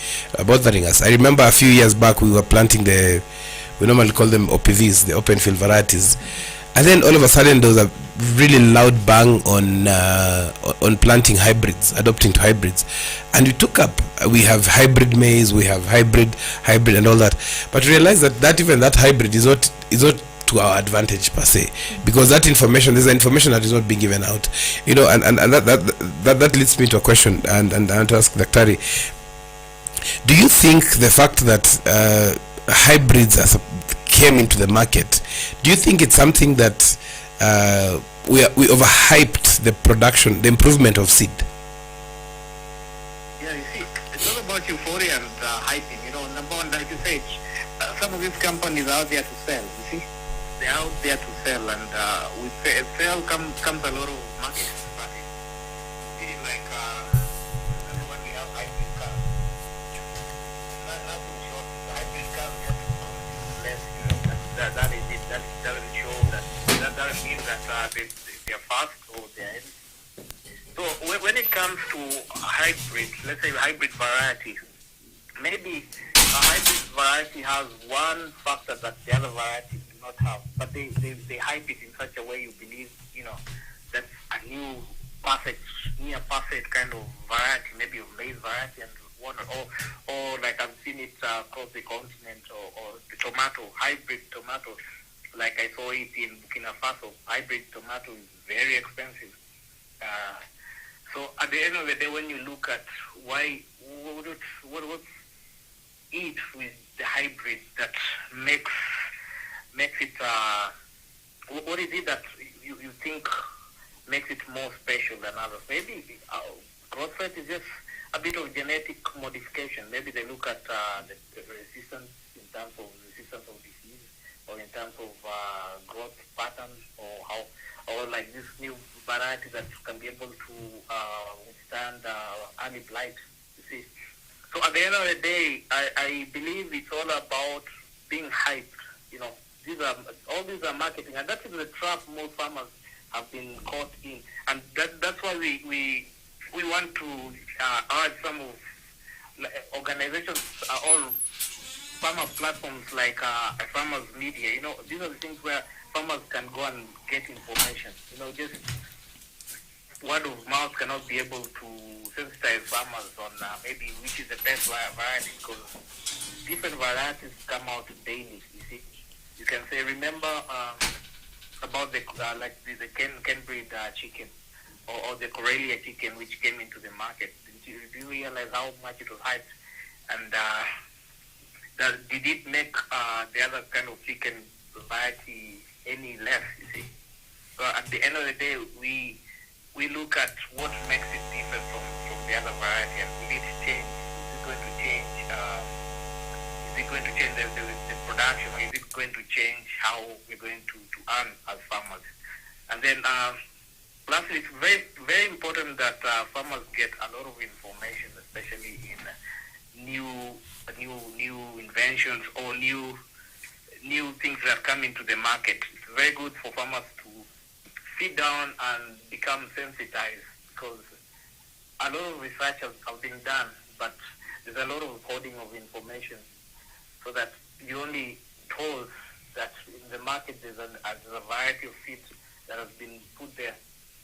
bothering us. I remember a few years back we were planting we normally call them OPVs, the open field varieties, and then all of a sudden there was a really loud bang on planting hybrids, adopting to hybrids, and we took up, we have hybrid maize, we have hybrid and all that, but realize that even that hybrid is not to our advantage per se, because that information, there's information that is not being given out, you know, and that leads me to a question, and I want to ask Daktari, do you think the fact that hybrids came into the market, do you think it's something that we overhyped the production, the improvement of seed? Yeah, you see, it's all about euphoria and hyping. You know, number one, like you said, some of these companies are out there to sell. You see, they're out there to sell, and with sale comes a lot of marketing strategy. See, like remember when we have hybrid cars? Nothing short. The hybrid cars we have to produce less. You know, that is it. That doesn't show that doesn't mean that they're fast or they're heavy. So when it comes to hybrids, let's say hybrid varieties, maybe a hybrid variety has one factor that the other varieties do not have, but they hype it in such a way you believe, you know, that's a new near perfect kind of variety, maybe a maize variety, and one or like I've seen it across the continent, or the tomato, hybrid tomato, like I saw it in Burkina Faso. Hybrid tomato is very expensive. So at the end of the day, when you look at what's it with the hybrid that makes it, what is it that you think makes it more special than others? Maybe growth rate is just a bit of genetic modification. Maybe they look at the resistance in terms of resistance of disease, or in terms of growth patterns, or like this new variety that can be able to withstand early blight. You see, So at the end of the day, I believe it's all about being hyped. All these are marketing, and that is the trap most farmers have been caught in, and that's why we want to urge some of organizations or farmer platforms like Afarmers Media. These are the things where farmers can go and get information. Just word of mouth cannot be able to sensitize farmers on maybe which is the best variety, because different varieties come out daily. You see, you can say, remember about the Ken breed chicken or the Corellia chicken which came into the market. Do you realize how much it was hyped? And did it make the other kind of chicken variety any less? You see, so at the end of the day, we look at what makes it different from the other variety, and will it change? Is it going to change? Is it going to change the production, or is it going to change how we're going to earn as farmers? And then, lastly, it's very, very important that farmers get a lot of information, especially in new inventions or new things that come into the market. It's very good for farmers to sit down and become sensitized, because a lot of research have been done, but there's a lot of hoarding of information, so that you only told that in the market there's a variety of seeds that has been put there,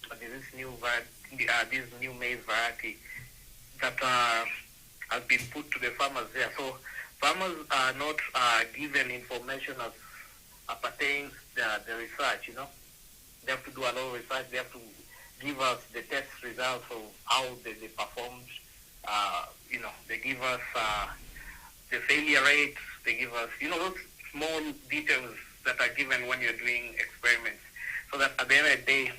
but there's this new maize variety that has been put to the farmers there. So farmers are not given information as pertains the research. They have to do a lot of research. They have to give us the test results of how they performed. They give us the failure rates. They give us, those small details that are given when you're doing experiments, so that at the end of the day,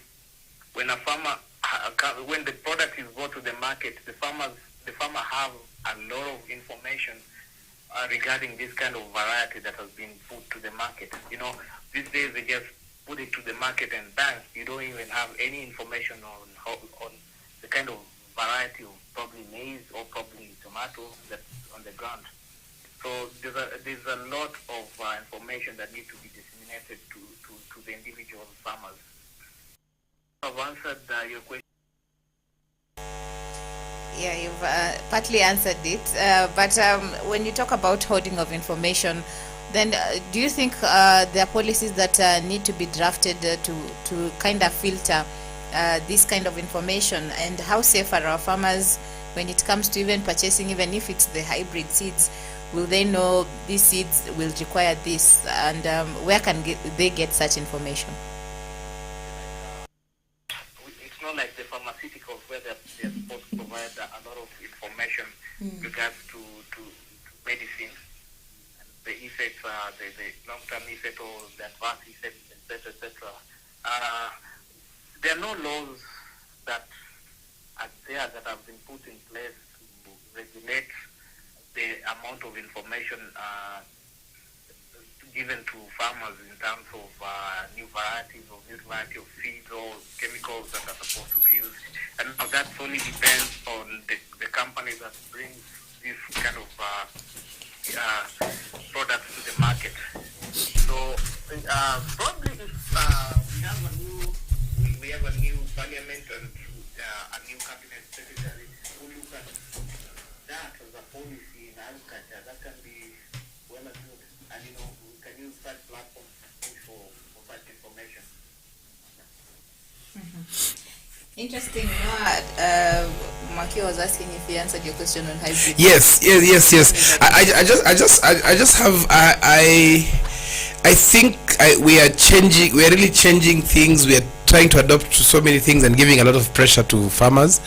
when when the product is brought to the market, the farmer have a lot of information regarding this kind of variety that has been put to the market. These days they just put it to the market and bang, you don't even have any information on the kind of variety of probably maize or probably tomato that's on the ground. So there's a lot of information that needs to be disseminated to the individual farmers. I've answered your question. Yeah, you've partly answered it. But when you talk about hoarding of information, then do you think there are policies that need to be drafted to kind of filter this kind of information? And how safe are our farmers when it comes to even purchasing, even if it's the hybrid seeds? Will they know these seeds will require this, and where can they get such information? It's not like the pharmaceuticals where they're supposed to provide a lot of information with regards to medicine, and the effects, the long-term effect or the adverse effects, etc., etc. There are no laws that are there that have been put in place to regulate the amount of information given to farmers in terms of new varieties or new variety of seeds or chemicals that are supposed to be used. And now that solely depends on the company that brings this kind of products to the market. So probably if we have a new parliament and a new cabinet secretary who look at that as a policy in agriculture, that can be well and good. And we can use such platforms for such information. Interesting. Maki was asking if he answered your question on hybrid. Yes. I just have I think we are changing. We are really changing things. We are trying to adapt to so many things and giving a lot of pressure to farmers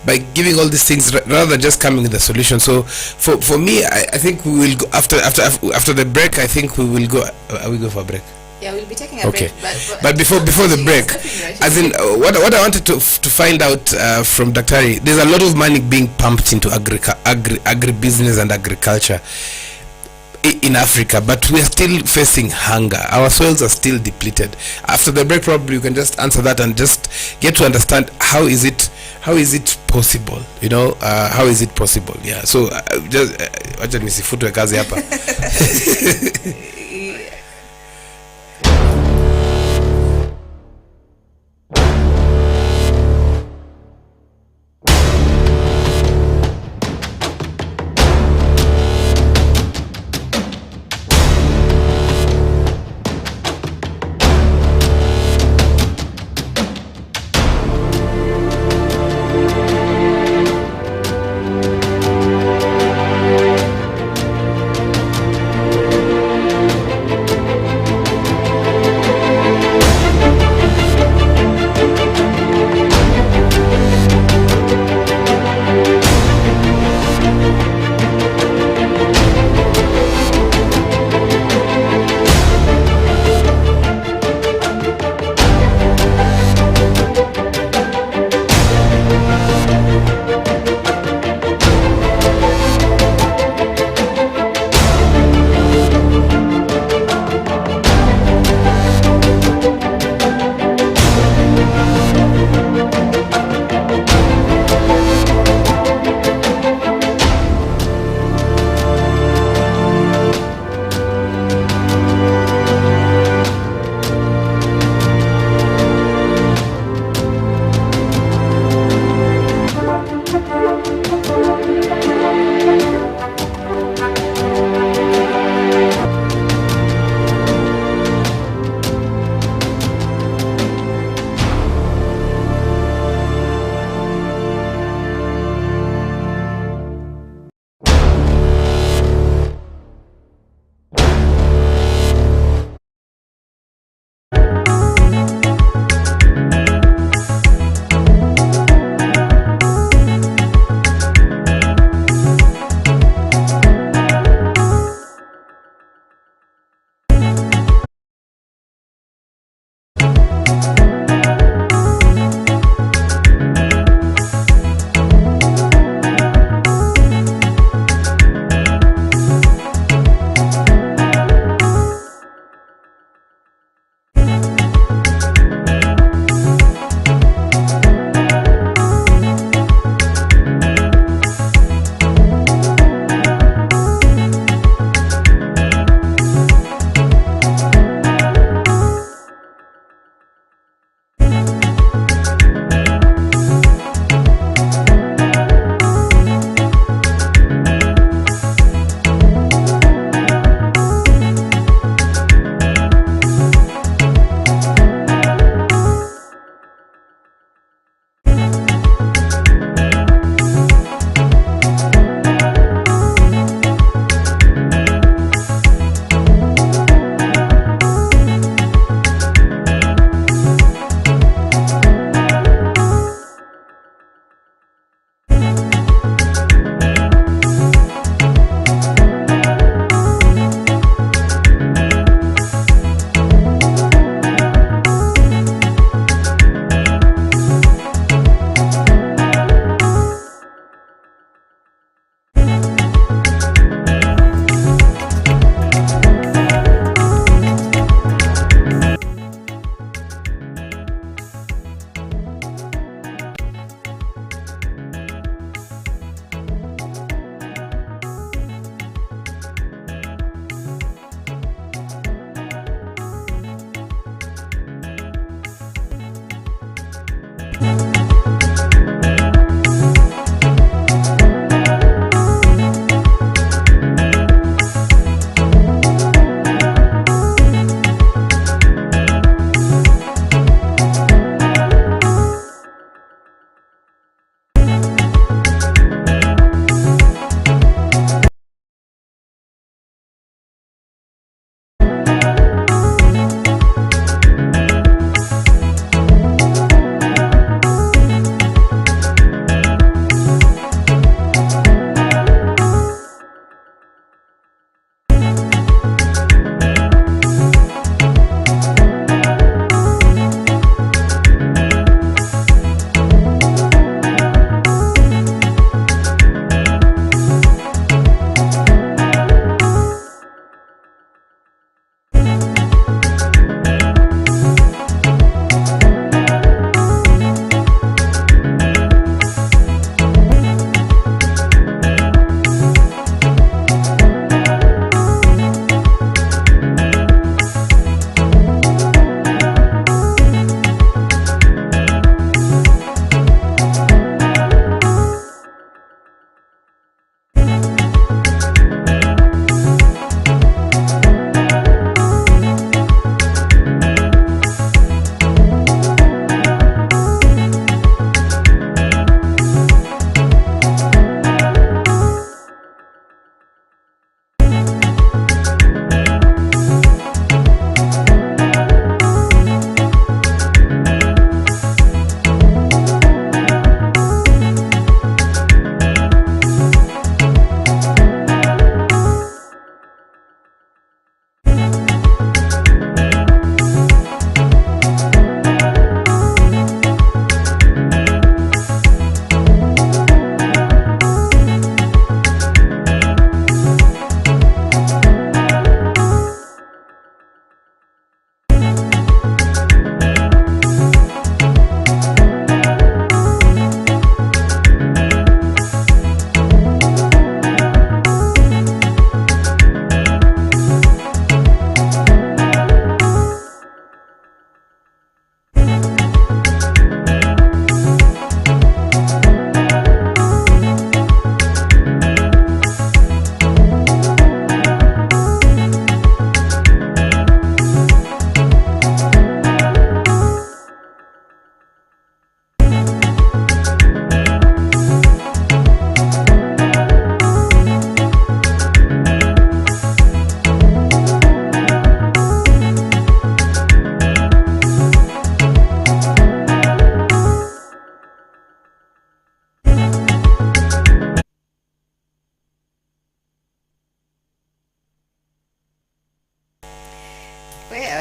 by giving all these things rather than just coming with a solution. So for me, I think we will go after the break. I think we will go. We go for a break. Yeah, we'll be taking a break. But before the break, as in what I wanted to find out from Daktari, there's a lot of money being pumped into agribusiness and agriculture in Africa, but we are still facing hunger. Our soils are still depleted. After the break, probably you can just answer that and just get to understand how is it possible? You know, how is it possible? Yeah. So just wacha nisifutwe kazi hapa.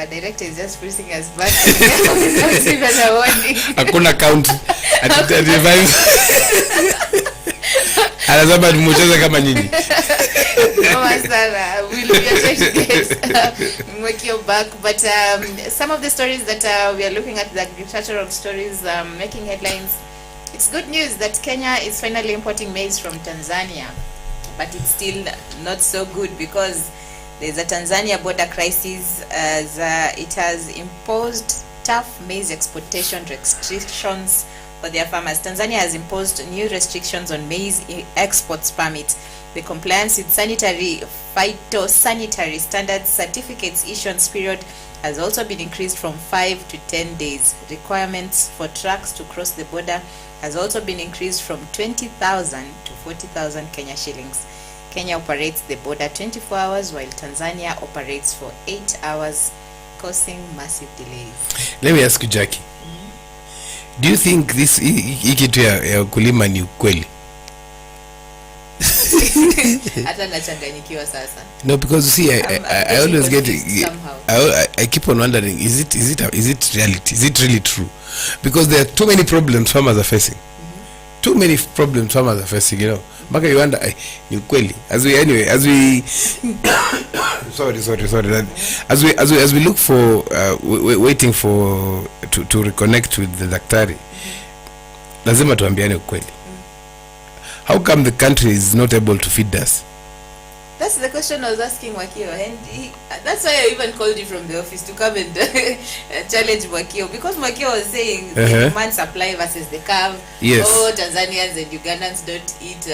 director is just pushing us back without even a warning. Hakuna count. At 35. Anasema tumucheze kama nyinyi. No, Sarah, we'll be your back. But some of the stories that we are looking at, the agricultural stories making headlines. It's good news that Kenya is finally importing maize from Tanzania, but it's still not so good because there's a Tanzania border crisis as it has imposed tough maize exportation restrictions for their farmers. Tanzania has imposed new restrictions on maize exports permit. The compliance with sanitary phytosanitary standards certificates issuance period has also been increased from 5 to 10 days. Requirements for trucks to cross the border has also been increased from 20,000 to 40,000 Kenya shillings. Kenya operates the border 24 hours while Tanzania operates for 8 hours, causing massive delays. Let me ask you, Jackie. Do you think this kitu ya ukulima ni ukweli? Hata nachanganyikiwa sasa. No, because you see, I always get I keep on wondering, is it reality? Is it really true? Because there are too many problems farmers are facing. Too many problems farmers are facing, you know. Mpaka you wonder, ni ukweli. As we sorry. As we look for waiting for to reconnect with the daktari. Lazima tuambiane ukweli. How come the country is not able to feed us? That's the question I was asking Wakio, and that's why I even called you from the office to come and challenge Wakio, because Wakio was saying the demand supply versus the curve. Yes. Oh, Tanzanians and Ugandans don't eat,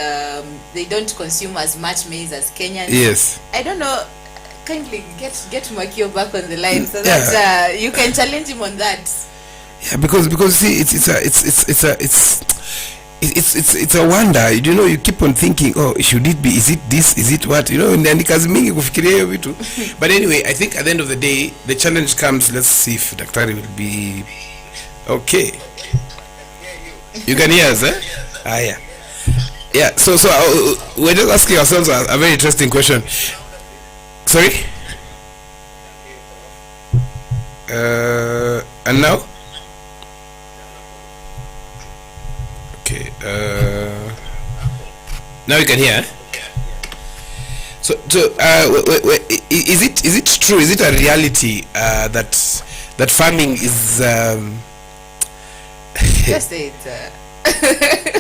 they don't consume as much maize as Kenyans. Yes. I don't know. Kindly get Wakio back on the line so that you can challenge him on that. Yeah, because see, it's a wonder, you know. You keep on thinking, oh, should it be, is it this, is it what, you know, and kazi mingi kufikiria hiyo vitu. But anyway, I think at the end of the day the challenge comes. Let's see if daktari will be okay. You can hear us, eh? Yeah, so we're just asking ourselves a very interesting question. Sorry? And now? Okay, now you can hear. So is it true? Is it a reality that farming is? Just say it.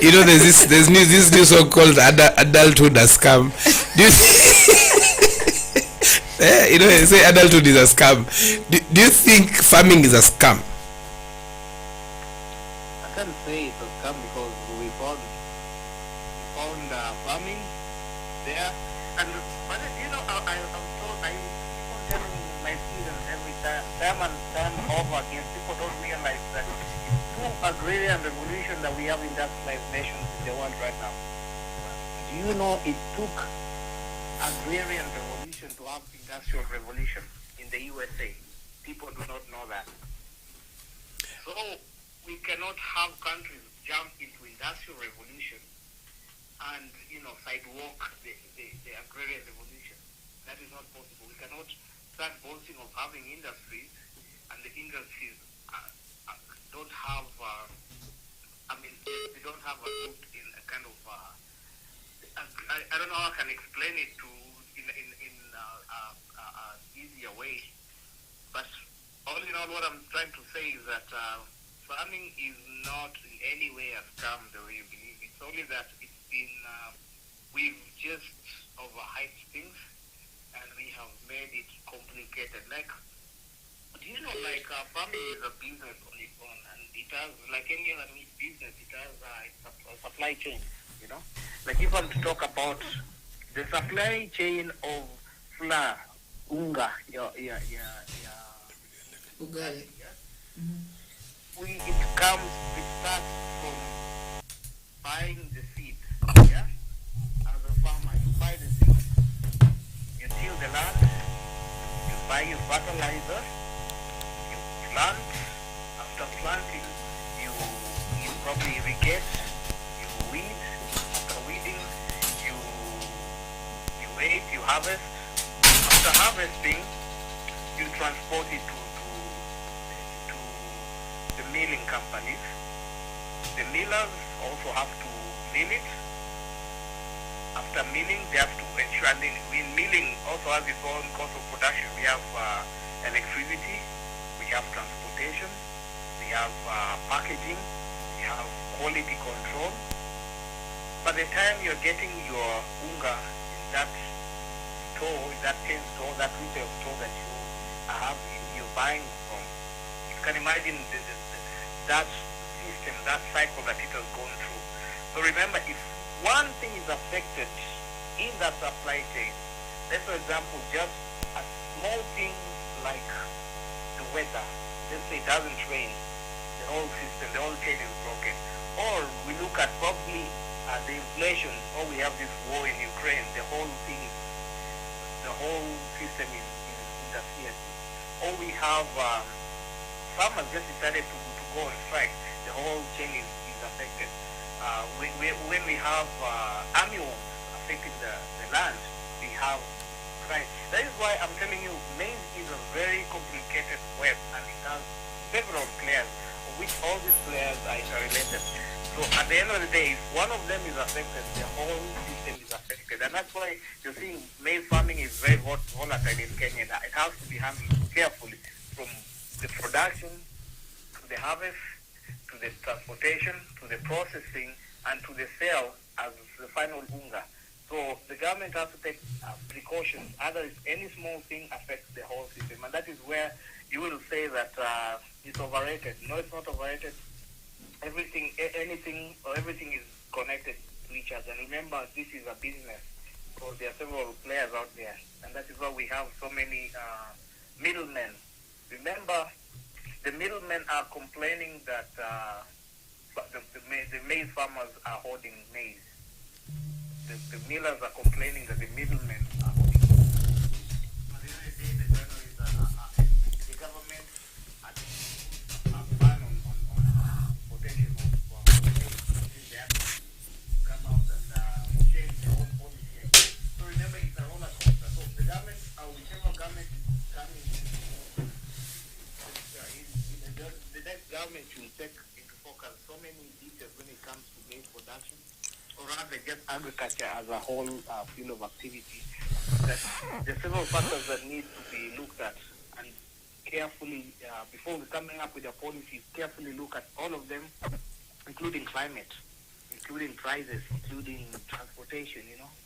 You know, there's this new so-called adulthood as scam. Do you you know, they say adulthood is a scam. Do you think farming is a scam? I can't say it's a scam because we found farming there, and but you know, I'm told, I keep on telling my students every time and time over again, people don't realize that it's through agrarian revolution that we have industrialized nations in the world right now. Do you know it took agrarian revolution to have industrial revolution in the USA? People do not know that. So we cannot have countries jump into industrial revolution and, you know, sidewalk the agrarian revolution. That is not possible. We cannot start boasting of having industries and the industries don't have, they don't have a root in a kind of, I don't know how I can explain it to in easier way. But all in all, what I'm trying to say is that farming is not in any way a scam the way you believe. It's only that it's been, we've just overhyped things and we have made it complicated. Like, do you know, like farming is a business on its own, and it has, like any other business, it has a supply chain, you know? Like if I'm to talk about the supply chain of flour, unga, Ugali. It starts from buying the seed, yeah? As a farmer, you buy the seed, you till the land, you buy your fertilizer, you plant. After planting, you probably irrigate, you weed. After weeding, you wait, you harvest. After harvesting, you transport it to the milling companies. The millers also have to mill it. After milling, they have to ensure, and in milling also has its own cost of production. We have electricity, we have transportation, we have packaging, we have quality control. By the time you're getting your unga in that store, that 10 store, that retail store that you're buying from, you can imagine that system, that cycle that it has gone through. So remember, if one thing is affected in that supply chain, let's for example, just a small thing like the weather, let's say it doesn't rain, the whole system, the whole chain is broken. Or we look at probably the inflation, or we have this war in Ukraine, the whole system is interfered. Or we have farmers just decided to go on strike, the whole chain is affected. When we have armyworms affecting the land, we have crime. That is why I'm telling you, maize is a very complicated web, and it has several players, of which all these players are interrelated. So at the end of the day, if one of them is affected, the whole system is affected. And that's why you're seeing maize farming is very volatile in Kenya. It has to be handled carefully, from the production to the harvest, to the transportation, to the processing, and to the sale as the final unga. So the government has to take precautions. Otherwise, any small thing affects the whole system. And that is where you will say that it's overrated. No, it's not overrated. Everything is connected to each other. And remember, this is a business. So there are several players out there. And that is why we have so many middlemen. Remember, the middlemen are complaining that the maize farmers are hoarding maize. The millers are complaining that the middlemen are hoarding maize. At the end of the day, the government had a ban on importation of maize. They have to come out and change their own policy. So remember, it's a roller coaster. So the government, whichever government is coming, the next government will take into focus so many details when it comes to maize production, or rather just agriculture as a whole field of activity. That there are several factors that need to be looked at, and carefully, before coming up with a policy, carefully look at all of them, including climate, including prices, including transportation,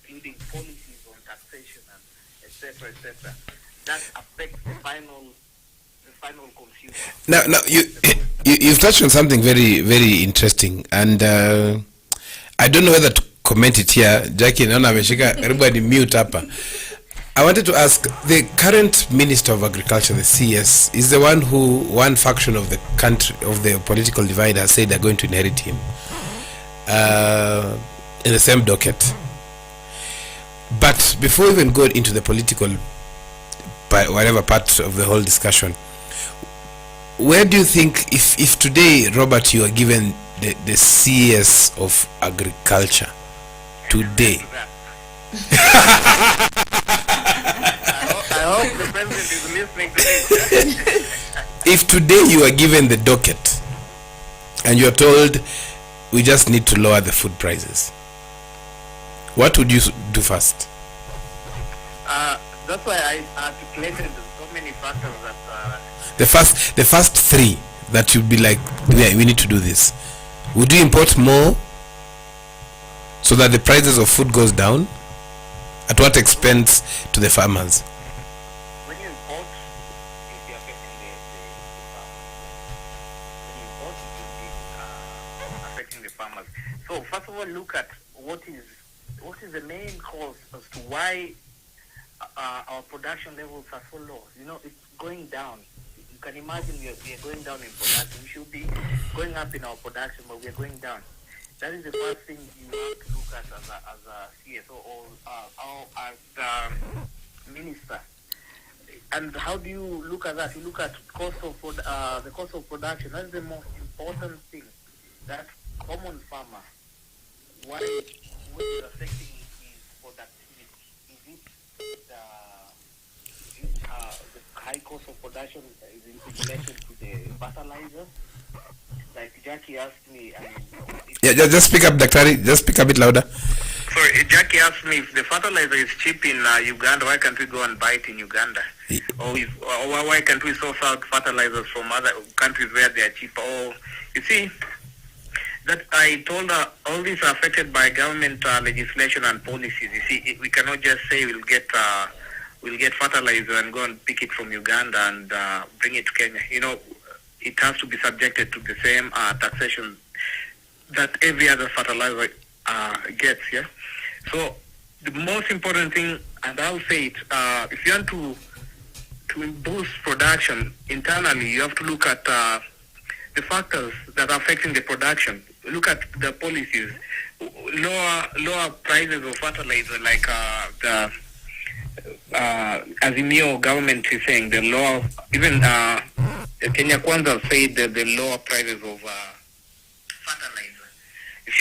including policies on taxation, and etc., etc. That affects the final consumer. Now you've touched on something very, very interesting, and I don't know whether to comment it here. Jackie, naona ameshika karibu ni mute hapa. I wanted to ask, the current Minister of Agriculture, the CS, is the one who one faction of the country, of the political divide, has said they're going to inherit him in the same docket. But before we even go into the political, whatever part of the whole discussion, where do you think, if today, Robert, you are given the CS of Agriculture today? I hope the president is listening to this. If today you are given the docket and you are told we just need to lower the food prices, what would you do first? That's why I articulated so many factors that the first three that you'd be like, yeah, we need to do this. Would you import more so that the prices of food goes down? At what expense to the farmers? when you import, you'll be affecting the farmers. When you import, you'll be affecting the farmers. So first of all, look at what is the main cause as to why our production levels are so low. It's going down. You can imagine we are going down in production. We should be going up in our production, but we are going down. That is the first thing you have to look at as a CSO or as minister. And how do you look at that? You look at the cost of production. That is the most important thing. That common farmer, what is affecting his productivity? Is it the high cost of production is in relation to the fertilizers. Like Jackie asked me, Yeah, just speak up, Dr. Just speak a bit louder. sorry, Jackie asked me if the fertilizer is cheap in Uganda, why can't we go and buy it in Uganda? Or why can't we source out fertilizers from other countries where they are cheaper? Or you see, that I told her all these are affected by government legislation and policies. You see, we cannot just say we'll get fertilizer and go and pick it from Uganda and bring it to Kenya. You know, it has to be subjected to the same taxation that every other fertilizer gets. Yeah. So the most important thing, and I'll say it, if you want to boost production internally, you have to look at the factors that are affecting the production. Look at the policies, lower prices of fertilizer, like the Azimio government is saying the lower, even Kenya Kwanza said that the lower prices of fertilizer. If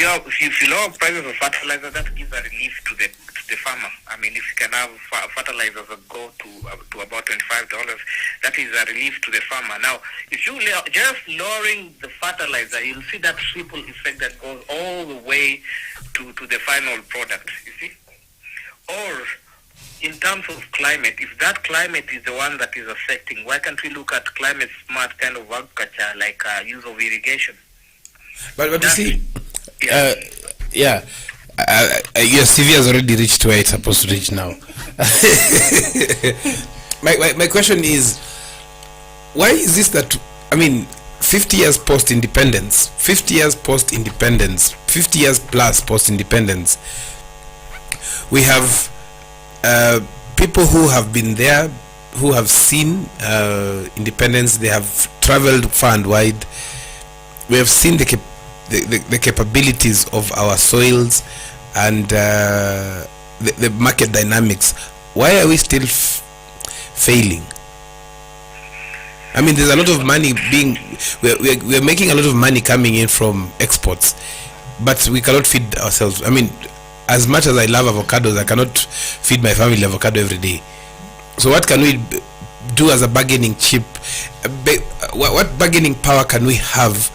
you lower prices of fertilizer, that gives a relief to the farmer. I mean, if you can have fertilizers that go to about $25, that is a relief to the farmer. Now, if you just lowering the fertilizer, you'll see that triple effect that goes all the way to the final product. You see, or in terms of climate, if that climate is the one that is affecting, why can't we look at climate smart kind of agriculture, like use of irrigation? But you see, your CV has already reached where it's supposed to reach now. my question is, why is this that, I mean, 50 years post-independence, 50 years post-independence, 50 years plus post-independence, we have people who have been there, who have seen independence, they have traveled far and wide. We have seen the capabilities of our soils and the market dynamics. Why are we still failing? I mean, there's a lot of money being, we're making a lot of money coming in from exports, but we cannot feed ourselves. I mean, as much as I love avocados, I cannot feed my family avocado every day. So what can we do as a bargaining chip? What bargaining power can we have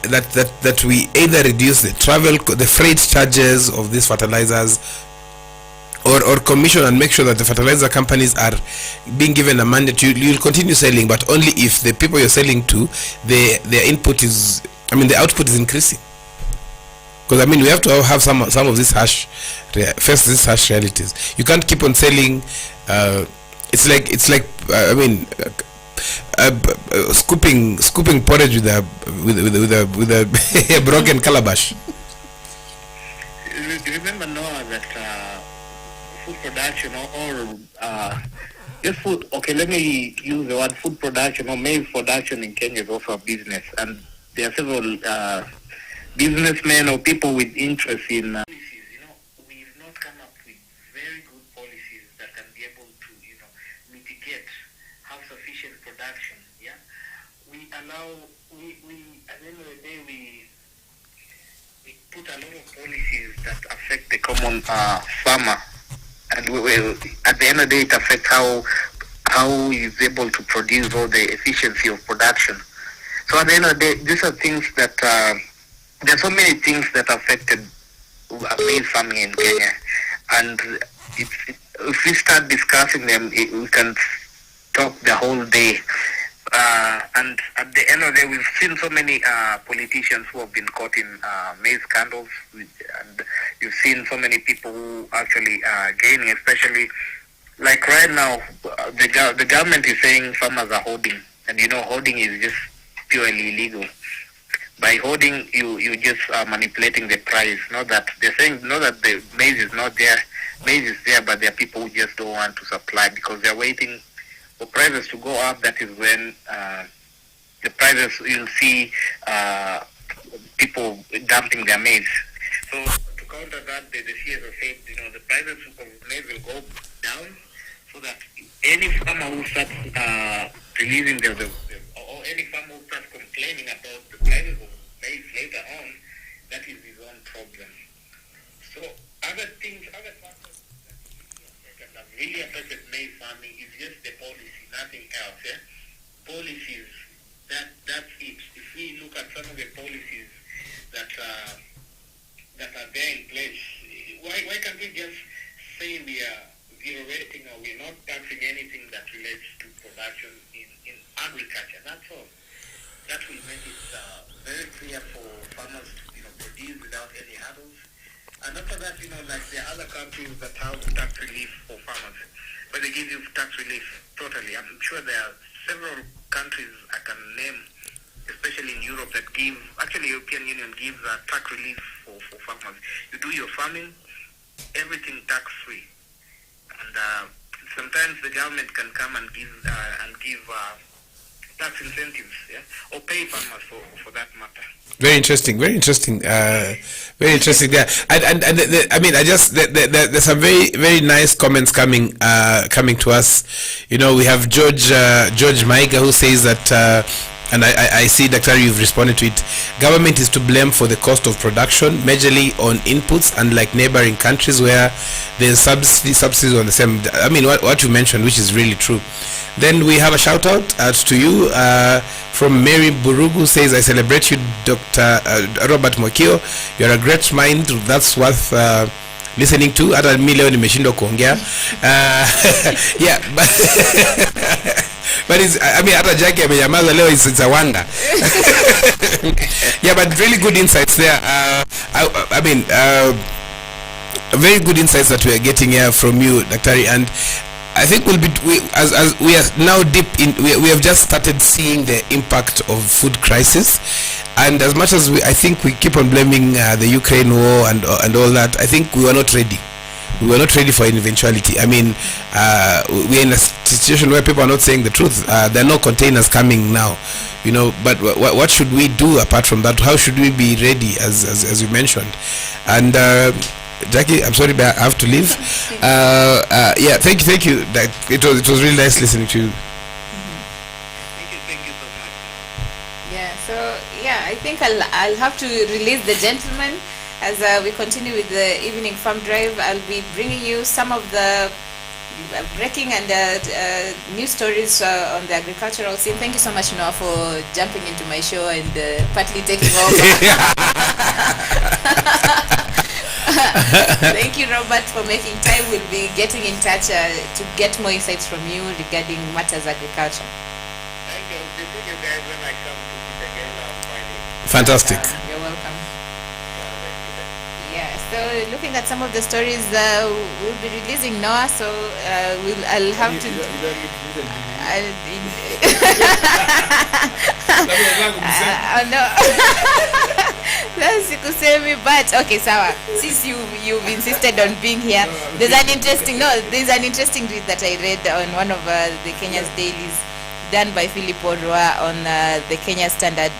that we either reduce the freight charges of these fertilizers, or commission and make sure that the fertilizer companies are being given a mandate? You'll continue selling, but only if the people you're selling to, their input is, I mean, the output is increasing. Because I mean, we have to have some of these harsh realities. You can't keep on selling. It's like I mean, scooping porridge with a broken calabash. Remember, Noah, that food production or just food. Okay, let me use the word food production or maize production in Kenya is also a business, and there are several businessmen or people with interest in policies. You know, we've not come up with very good policies that can be able to, you know, mitigate, have sufficient production. Yeah, we at the end of the day, we put a lot of policies that affect the common farmer, and at the end of the day, it affects how he's able to produce all the efficiency of production. So at the end of the day, these are things that there are so many things that affected maize farming in Kenya, and if we start discussing them, we can talk the whole day. And at the end of the day, we've seen so many politicians who have been caught in maize scandals, and you've seen so many people who actually are gaining, especially like right now, the government is saying farmers are hoarding, and you know, hoarding is just purely illegal. By hoarding, you just are manipulating the price. Not that they're saying, not that the maize is not there. Maize is there, but there are people who just don't want to supply because they're waiting for prices to go up. That is when the prices, you'll see people dumping their maize. So to counter that, the CS have said, you know, the prices of maize will go down so that any farmer who starts releasing or any farmer who starts complaining about the prices of maize later on, that is his own problem. So other factors that I've really affected maize farming is just the policy, nothing else. Yeah? Policies, that's it. If we look at some of the policies that are there in place, why can't we just say we are zero rating or we're not taxing anything that relates to production in agriculture? That's all. That will make it very clear for farmers to produce without any hurdles. And after that, like the other countries that have tax relief for farmers, but they give you tax relief totally. I'm sure there are several countries I can name, especially in Europe, that give, actually European Union gives tax relief for farmers. You do your farming, everything tax-free. And sometimes the government can come and give tax incentives, yeah, or pay farmers for that matter. Very interesting, very interesting, very interesting there. And I mean, there's some very, very nice comments coming to us. We have George Maiga, who says that, and I see, Dr. you've responded to it. Government is to blame for the cost of production, majorly on inputs, unlike neighboring countries where there's subsidies on the same. I mean, what you mentioned, which is really true. Then we have a shout out to you from Mary Burugu, says, I celebrate you, Dr. Robert Mokio. You're a great mind. That's worth listening to. Hata mimi leo nimeshindwa kuongea. Yeah, but it's, I mean, hata Jackie amenyamaza leo, it's a wonder. Yeah, but really good insights there. I mean, very good insights that we are getting here from you, Daktari, and I think as we are now deep in, we have just started seeing the impact of food crisis, and as much as I think we keep on blaming the Ukraine war and all that, I think we were not ready. We were not ready for an eventuality. I mean, we're in a situation where people are not saying the truth. There are no containers coming now, but what should we do apart from that? How should we be ready, as you mentioned? And Jackie, I'm sorry, but I have to leave. Yeah, thank you. It was really nice listening to you. Thank you so much. Yeah, so I think I'll have to release the gentleman as we continue with the evening farm drive. I'll be bringing you some of the breaking and news stories on the agricultural scene. Thank you so much, Noah, for jumping into my show and partly taking over. Thank you, Robert, for making time. We'll be getting in touch to get more insights from you regarding matters agriculture. Thank you. I'll see you guys when I come to it again on Friday. Fantastic. You're welcome. Yeah, so looking at some of the stories, we'll be releasing Noah, so I'll have to. No. But okay, Sawa. Since you've insisted on being here, there's an interesting read that I read on one of the Kenya's dailies, done by Philip Orwa on the Kenya Standard,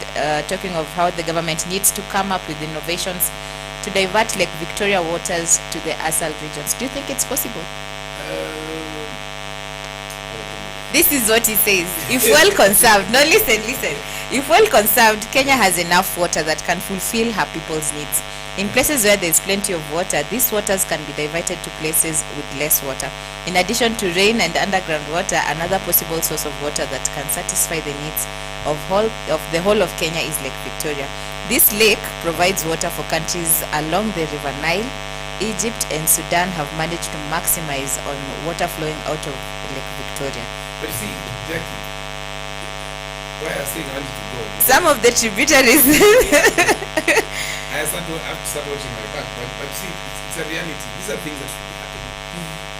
talking of how the government needs to come up with innovations to divert Lake Victoria waters to the ASAL regions. Do you think it's possible? This is what he says. If well conserved, no, listen. If well conserved, Kenya has enough water that can fulfill her people's needs. In places where there is plenty of water, these waters can be diverted to places with less water. In addition to rain and underground water, another possible source of water that can satisfy the needs of the whole of Kenya is Lake Victoria. This lake provides water for countries along the River Nile. Egypt and Sudan have managed to maximize on water flowing out of Lake Victoria. But you see, Jackie, why I say I need to go? Some of the tributaries. I have to start watching my back, but see, it's a reality. These are things that should be happening.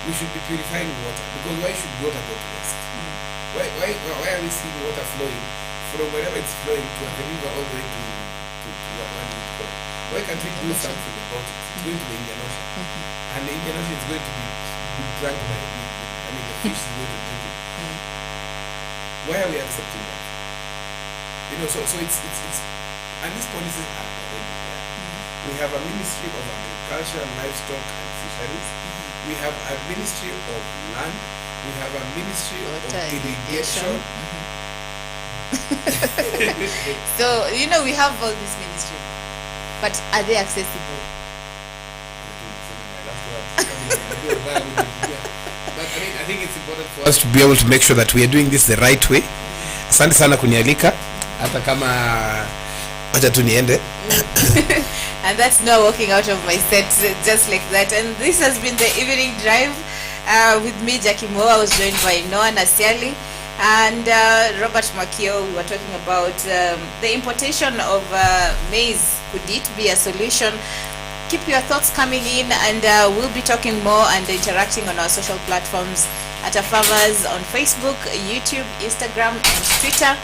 We should be purifying water, because why should water go to waste? Why are we seeing water flowing from wherever it's flowing to the river all the way to what one would call? Why can't we do something about it? It's going to the Indian Ocean, and the Indian Ocean is going to be drunk by the fish is going to drink it. Why are we accepting that? So it's and these policies are already there. We have a Ministry of Agriculture, Livestock and Fisheries. We have a Ministry of Land. We have a Ministry of Irrigation. So we have all these ministries, but are they accessible? But I think it's important for us to be able to make sure that we are doing this the right way. Asante sana kunialika hata kama acha tu niende. And that's not walking out of my set just like that. And this has been the evening drive with me, Jackie Moa. I was joined by Noah Nasiali and Robert Makio. We were talking about the importation of maize. Could it be a solution? Keep your thoughts coming in, and we'll be talking more and interacting on our social platforms at Afarmers on Facebook, YouTube, Instagram, and Twitter.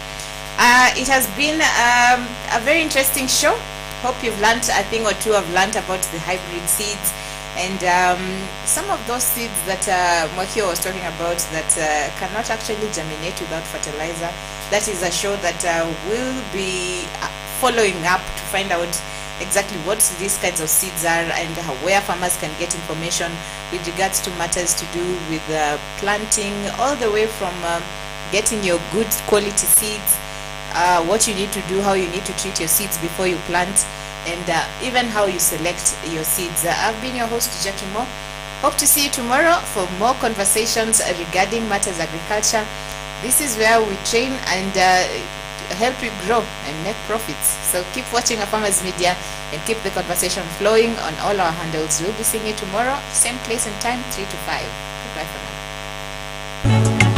It has been a very interesting show. Hope you've learned a thing or two. Have learned about the hybrid seeds and some of those seeds that Mwakio was talking about that cannot actually germinate without fertilizer. That is a show that we'll be following up to find out exactly what these kinds of seeds are and where farmers can get information with regards to matters to do with planting, all the way from getting your good quality seeds, what you need to do, how you need to treat your seeds before you plant, and even how you select your seeds. I've been your host, Jackie Mo. Hope to see you tomorrow for more conversations regarding matters agriculture. This is where we train and help you grow and make profits. So keep watching Afarmers Media and keep the conversation flowing on all our handles. We'll be seeing you tomorrow, same place and time, 3 to 5. Goodbye for now.